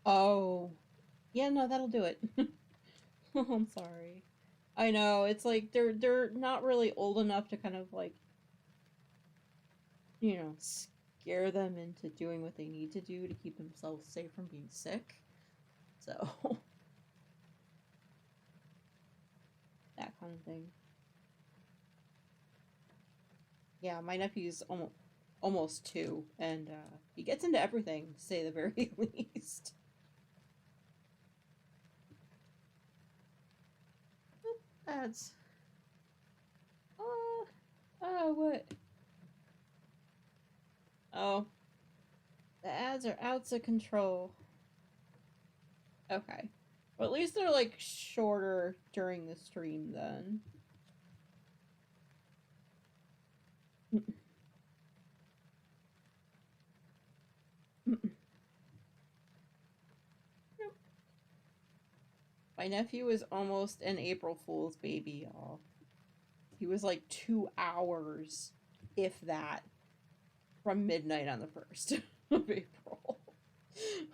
Oh. Yeah, no, that'll do it. I'm sorry. I know, it's like they're not really old enough to kind of, like, you know, scare them into doing what they need to do to keep themselves safe from being sick. So that kind of thing. Yeah, my nephew's almost 2, and he gets into everything, to say the very least. Oop, ads. Oh, what? Oh, the ads are out of control. Okay. Well, at least they're, like, shorter during the stream, then. My nephew was almost an April Fool's baby, y'all. He was like 2 hours, if that, from midnight on the 1st of April.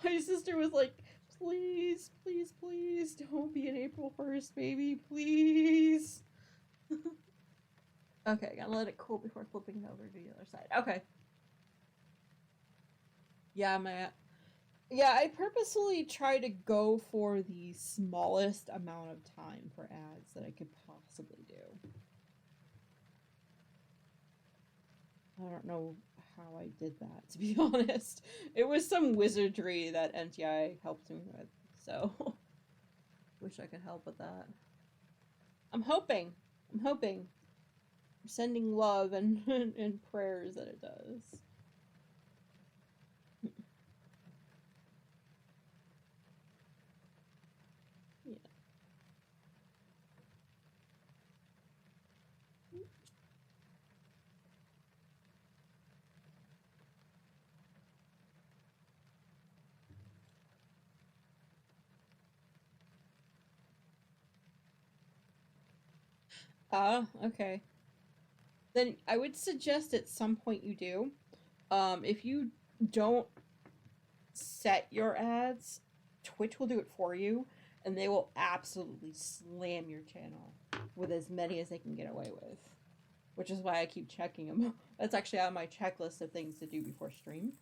My sister was like, please, please, please, don't be an April 1st baby, please. Okay, gotta let it cool before flipping it over to the other side. Okay. Yeah, I purposefully try to go for the smallest amount of time for ads that I could possibly do. I don't know how I did that, to be honest. It was some wizardry that NTI helped me with, so wish I could help with that. I'm hoping. I'm sending love and and prayers that it does. Ah, okay. Then I would suggest at some point you do. If you don't set your ads, Twitch will do it for you, and they will absolutely slam your channel with as many as they can get away with. Which is why I keep checking them. That's actually on my checklist of things to do before stream.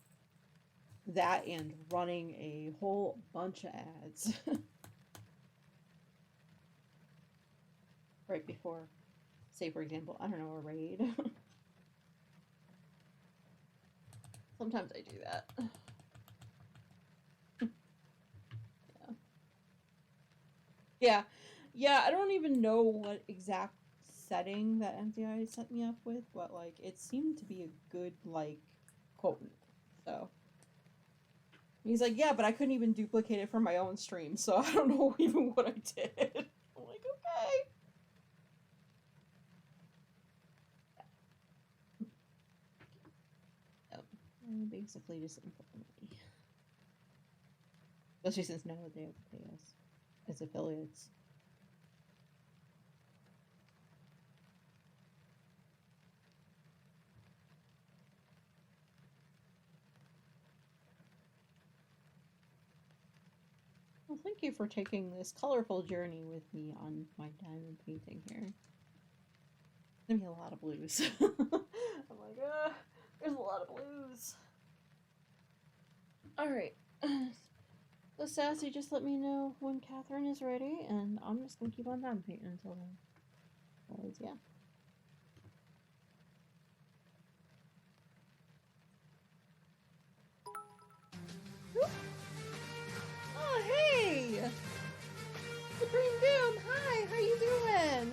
That and running a whole bunch of ads. Right before, say for example, I don't know, a raid. Sometimes I do that. Yeah, I don't even know what exact setting that MDI set me up with, but like it seemed to be a good like quote. So he's like, yeah, but I couldn't even duplicate it for my own stream, so I don't know even what I did. I'm like, okay. Yep. Basically just important. Especially since now they have to pay us as affiliates. Well, thank you for taking this colorful journey with me on my diamond painting here. There's gonna be a lot of blues. I'm like, there's a lot of blues. Alright. So Sassy, just let me know when Catherine is ready, and I'm just gonna keep on diamond painting until then. Because, yeah. Oh, hey! Supreme Doom, hi! How you doing?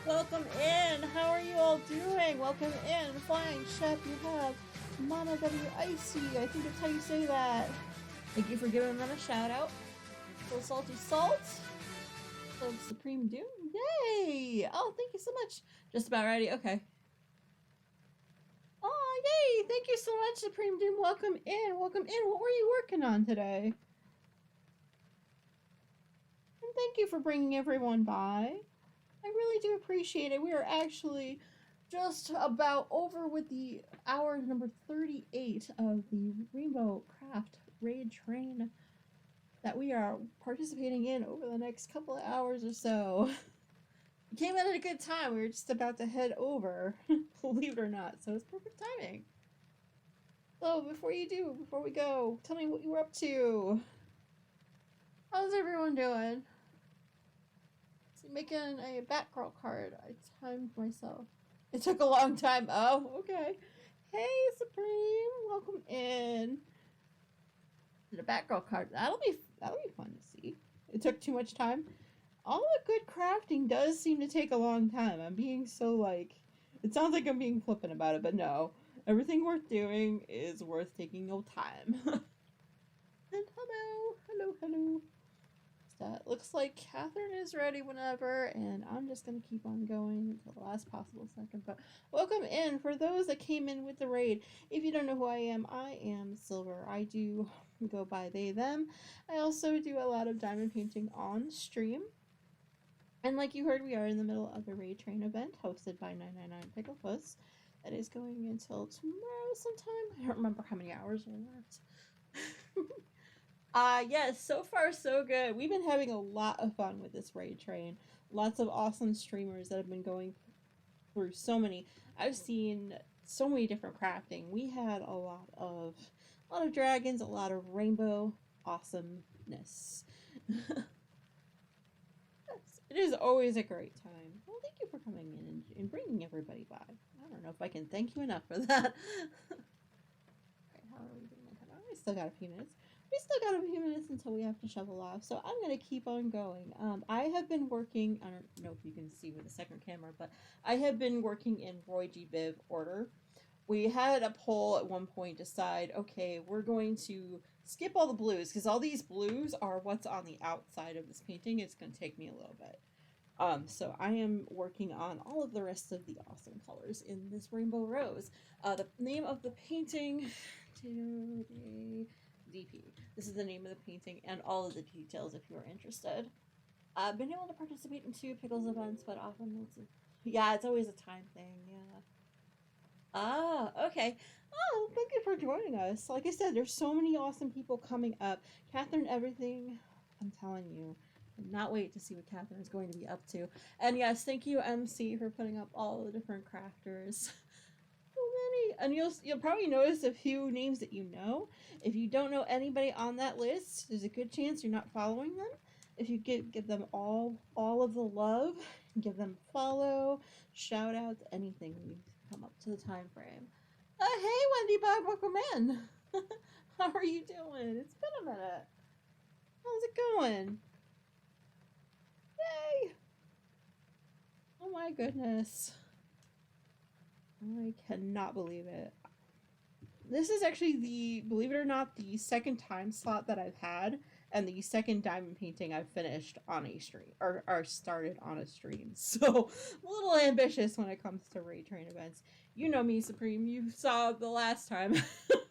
Welcome in! How are you all doing? Welcome in! Flying Chef, you have Mama W Icy, I think that's how you say that. Thank you for giving them a shout out. So Salty Salt. So Supreme Doom. Yay! Oh, thank you so much. Just about ready. Okay. Oh, yay! Thank you so much, Supreme Doom. Welcome in. Welcome in. What were you working on today? And thank you for bringing everyone by. I really do appreciate it. We are actually just about over with the hour number 38 of the Rainbow Craft Raid Train that we are participating in over the next couple of hours or so. We came in at a good time. We were just about to head over, believe it or not, so it's perfect timing. So before we go, tell me what you were up to. How's everyone doing? Making a Batgirl card. I timed myself. It took a long time. Oh, okay. Hey, Supreme, welcome in. The Batgirl card. That'll be fun to see. It took too much time. All the good crafting does seem to take a long time. I'm being so like. It sounds like I'm being flippant about it, but no. Everything worth doing is worth taking your time. And hello. That looks like Catherine is ready whenever, and I'm just gonna keep on going until the last possible second. But welcome in for those that came in with the raid. If you don't know who I am Silver. I do go by they them. I also do a lot of diamond painting on stream, and like you heard, we are in the middle of a raid train event hosted by 999 Picklepuss that is going until tomorrow sometime. I don't remember how many hours are left. Yes, so far so good. We've been having a lot of fun with this raid train. Lots of awesome streamers that have been going through so many. I've seen so many different crafting. We had a lot of dragons, a lot of rainbow awesomeness. Yes, it is always a great time. Well, thank you for coming in and bringing everybody by. I don't know if I can thank you enough for that. Alright, how are we doing my time? I still got a few minutes. We still got a few minutes until we have to shovel off, so I'm going to keep on going. I have been working, I don't know if you can see with the second camera, but I have been working in Roy G. Biv order. We had a poll at one point decide, okay, we're going to skip all the blues, because all these blues are what's on the outside of this painting. It's going to take me a little bit. So I am working on all of the rest of the awesome colors in this Rainbow Rose. The name of the painting today... DP. This is the name of the painting and all of the details if you are interested. I've been able to participate in 2 Pickles events, but often yeah, it's always a time thing, yeah. Ah, okay. Oh, thank you for joining us. Like I said, there's so many awesome people coming up. Catherine, everything, I'm telling you, cannot wait to see what Catherine is going to be up to. And yes, thank you, MC, for putting up all the different crafters. So many. And you'll probably notice a few names that you know. If you don't know anybody on that list, there's a good chance you're not following them. If you give them all of the love, give them a follow, shout outs, anything when you come up to the time frame. Hey Wendy Bug, welcome in. How are you doing? It's been a minute. How's it going? Yay! Oh my goodness. I cannot believe it. This is actually believe it or not, the second time slot that I've had, and the second diamond painting I've finished on a stream, or started on a stream. So, a little ambitious when it comes to raid train events. You know me, Supreme. You saw the last time.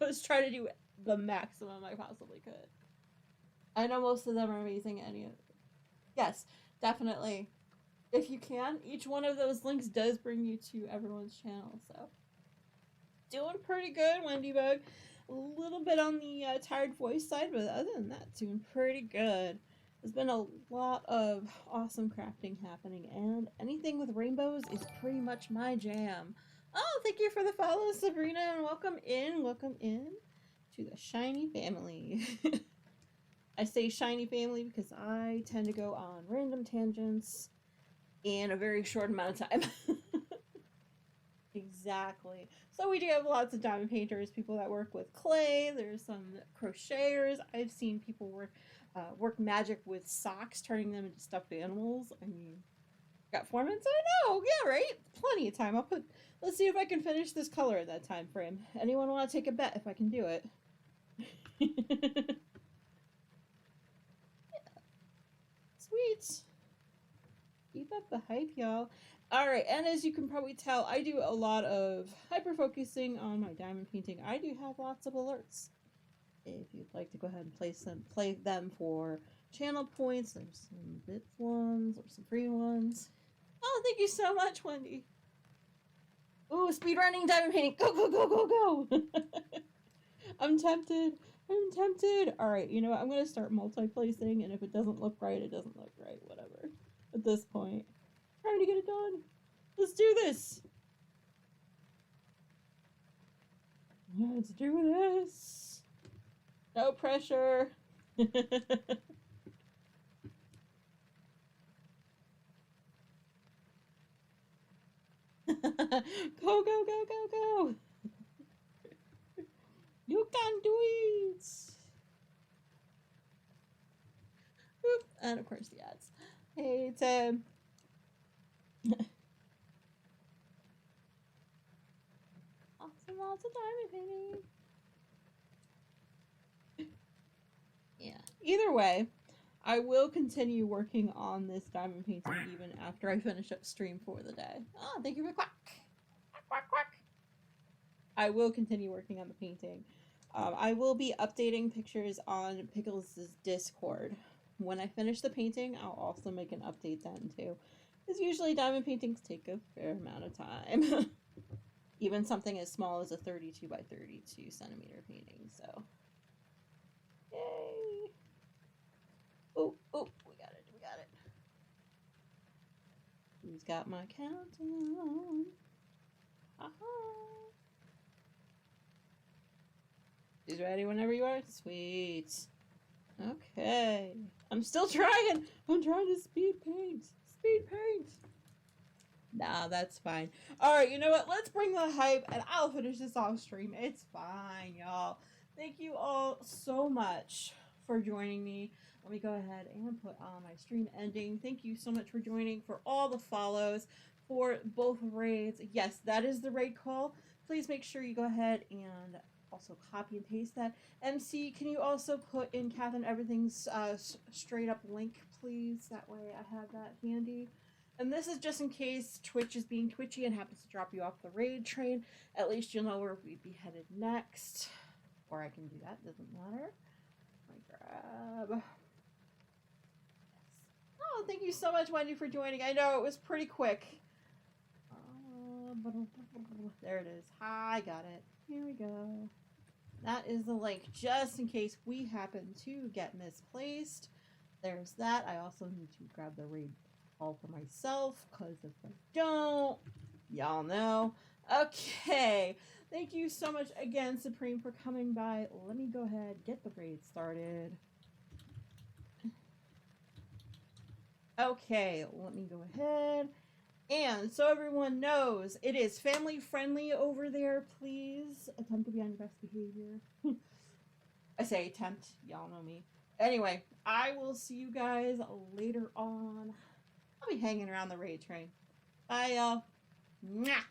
I was trying to do the maximum I possibly could. I know most of them are amazing. Yes, definitely. If you can, each one of those links does bring you to everyone's channel, so. Doing pretty good, Wendy Bug. A little bit on the tired voice side, but other than that, doing pretty good. There's been a lot of awesome crafting happening, and anything with rainbows is pretty much my jam. Oh, thank you for the follow, Sabrina, and welcome in to the Shiny family. I say Shiny family because I tend to go on random tangents in a very short amount of time. Exactly. So we do have lots of diamond painters, people that work with clay. There's some crocheters. I've seen people work magic with socks, turning them into stuffed animals. I mean, got 4 minutes? I know. Yeah, right? Plenty of time. Let's see if I can finish this color in that time frame. Anyone want to take a bet if I can do it? Yeah. Sweet. Keep up the hype, y'all. Alright, and as you can probably tell, I do a lot of hyper-focusing on my diamond painting. I do have lots of alerts. If you'd like to go ahead and play them for channel points, there's some bits ones or some free ones. Oh, thank you so much, Wendy. Ooh, speedrunning diamond painting. Go, go, go, go, go! I'm tempted. Alright, you know what? I'm going to start multi-placing, and if it doesn't look right, it doesn't look right. Whatever. At this point. Trying to get it done. Let's do this. Let's do this. No pressure. Go, go, go, go, go. You can do it. Oop. And of course the ads. Hey, Tim. Lots of diamond painting. Yeah. Either way, I will continue working on this diamond painting even after I finish up stream for the day. Oh, thank you for quack. Quack, quack, quack. I will continue working on the painting. I will be updating pictures on Pickles' Discord. When I finish the painting, I'll also make an update then too. Because usually diamond paintings take a fair amount of time. Even something as small as a 32 by 32 centimeter painting, so. Yay! Oh, we got it. Who's got my countdown? Aha! Who's ready whenever you are? Sweet. Okay. I'm still trying. I'm trying to speed paint. Nah, that's fine. Alright, you know what? Let's bring the hype and I'll finish this off stream. It's fine, y'all. Thank you all so much for joining me. Let me go ahead and put on my stream ending. Thank you so much for joining, for all the follows, for both raids. Yes, that is the raid call. Please make sure you go ahead and also copy and paste that. MC, can you also put in Catherine Everything's straight up link, please? That way I have that handy. And this is just in case Twitch is being twitchy and happens to drop you off the raid train. At least you'll know where we'd be headed next. Or I can do that, doesn't matter. I grab... Yes. Oh, thank you so much, Wendy, for joining. I know it was pretty quick. There it is. I got it. Here we go. That is the link, just in case we happen to get misplaced. There's that. I also need to grab the raid all for myself, because if I don't, y'all know. Okay. Thank you so much again, Supreme, for coming by. Let me go ahead, get the raid started. Okay, let me go ahead. And so everyone knows, it is family friendly over there. Please attempt to be on your best behavior. I say attempt, y'all know me. Anyway, I will see you guys later on. I'll be hanging around the raid train. Bye, y'all. Mwah.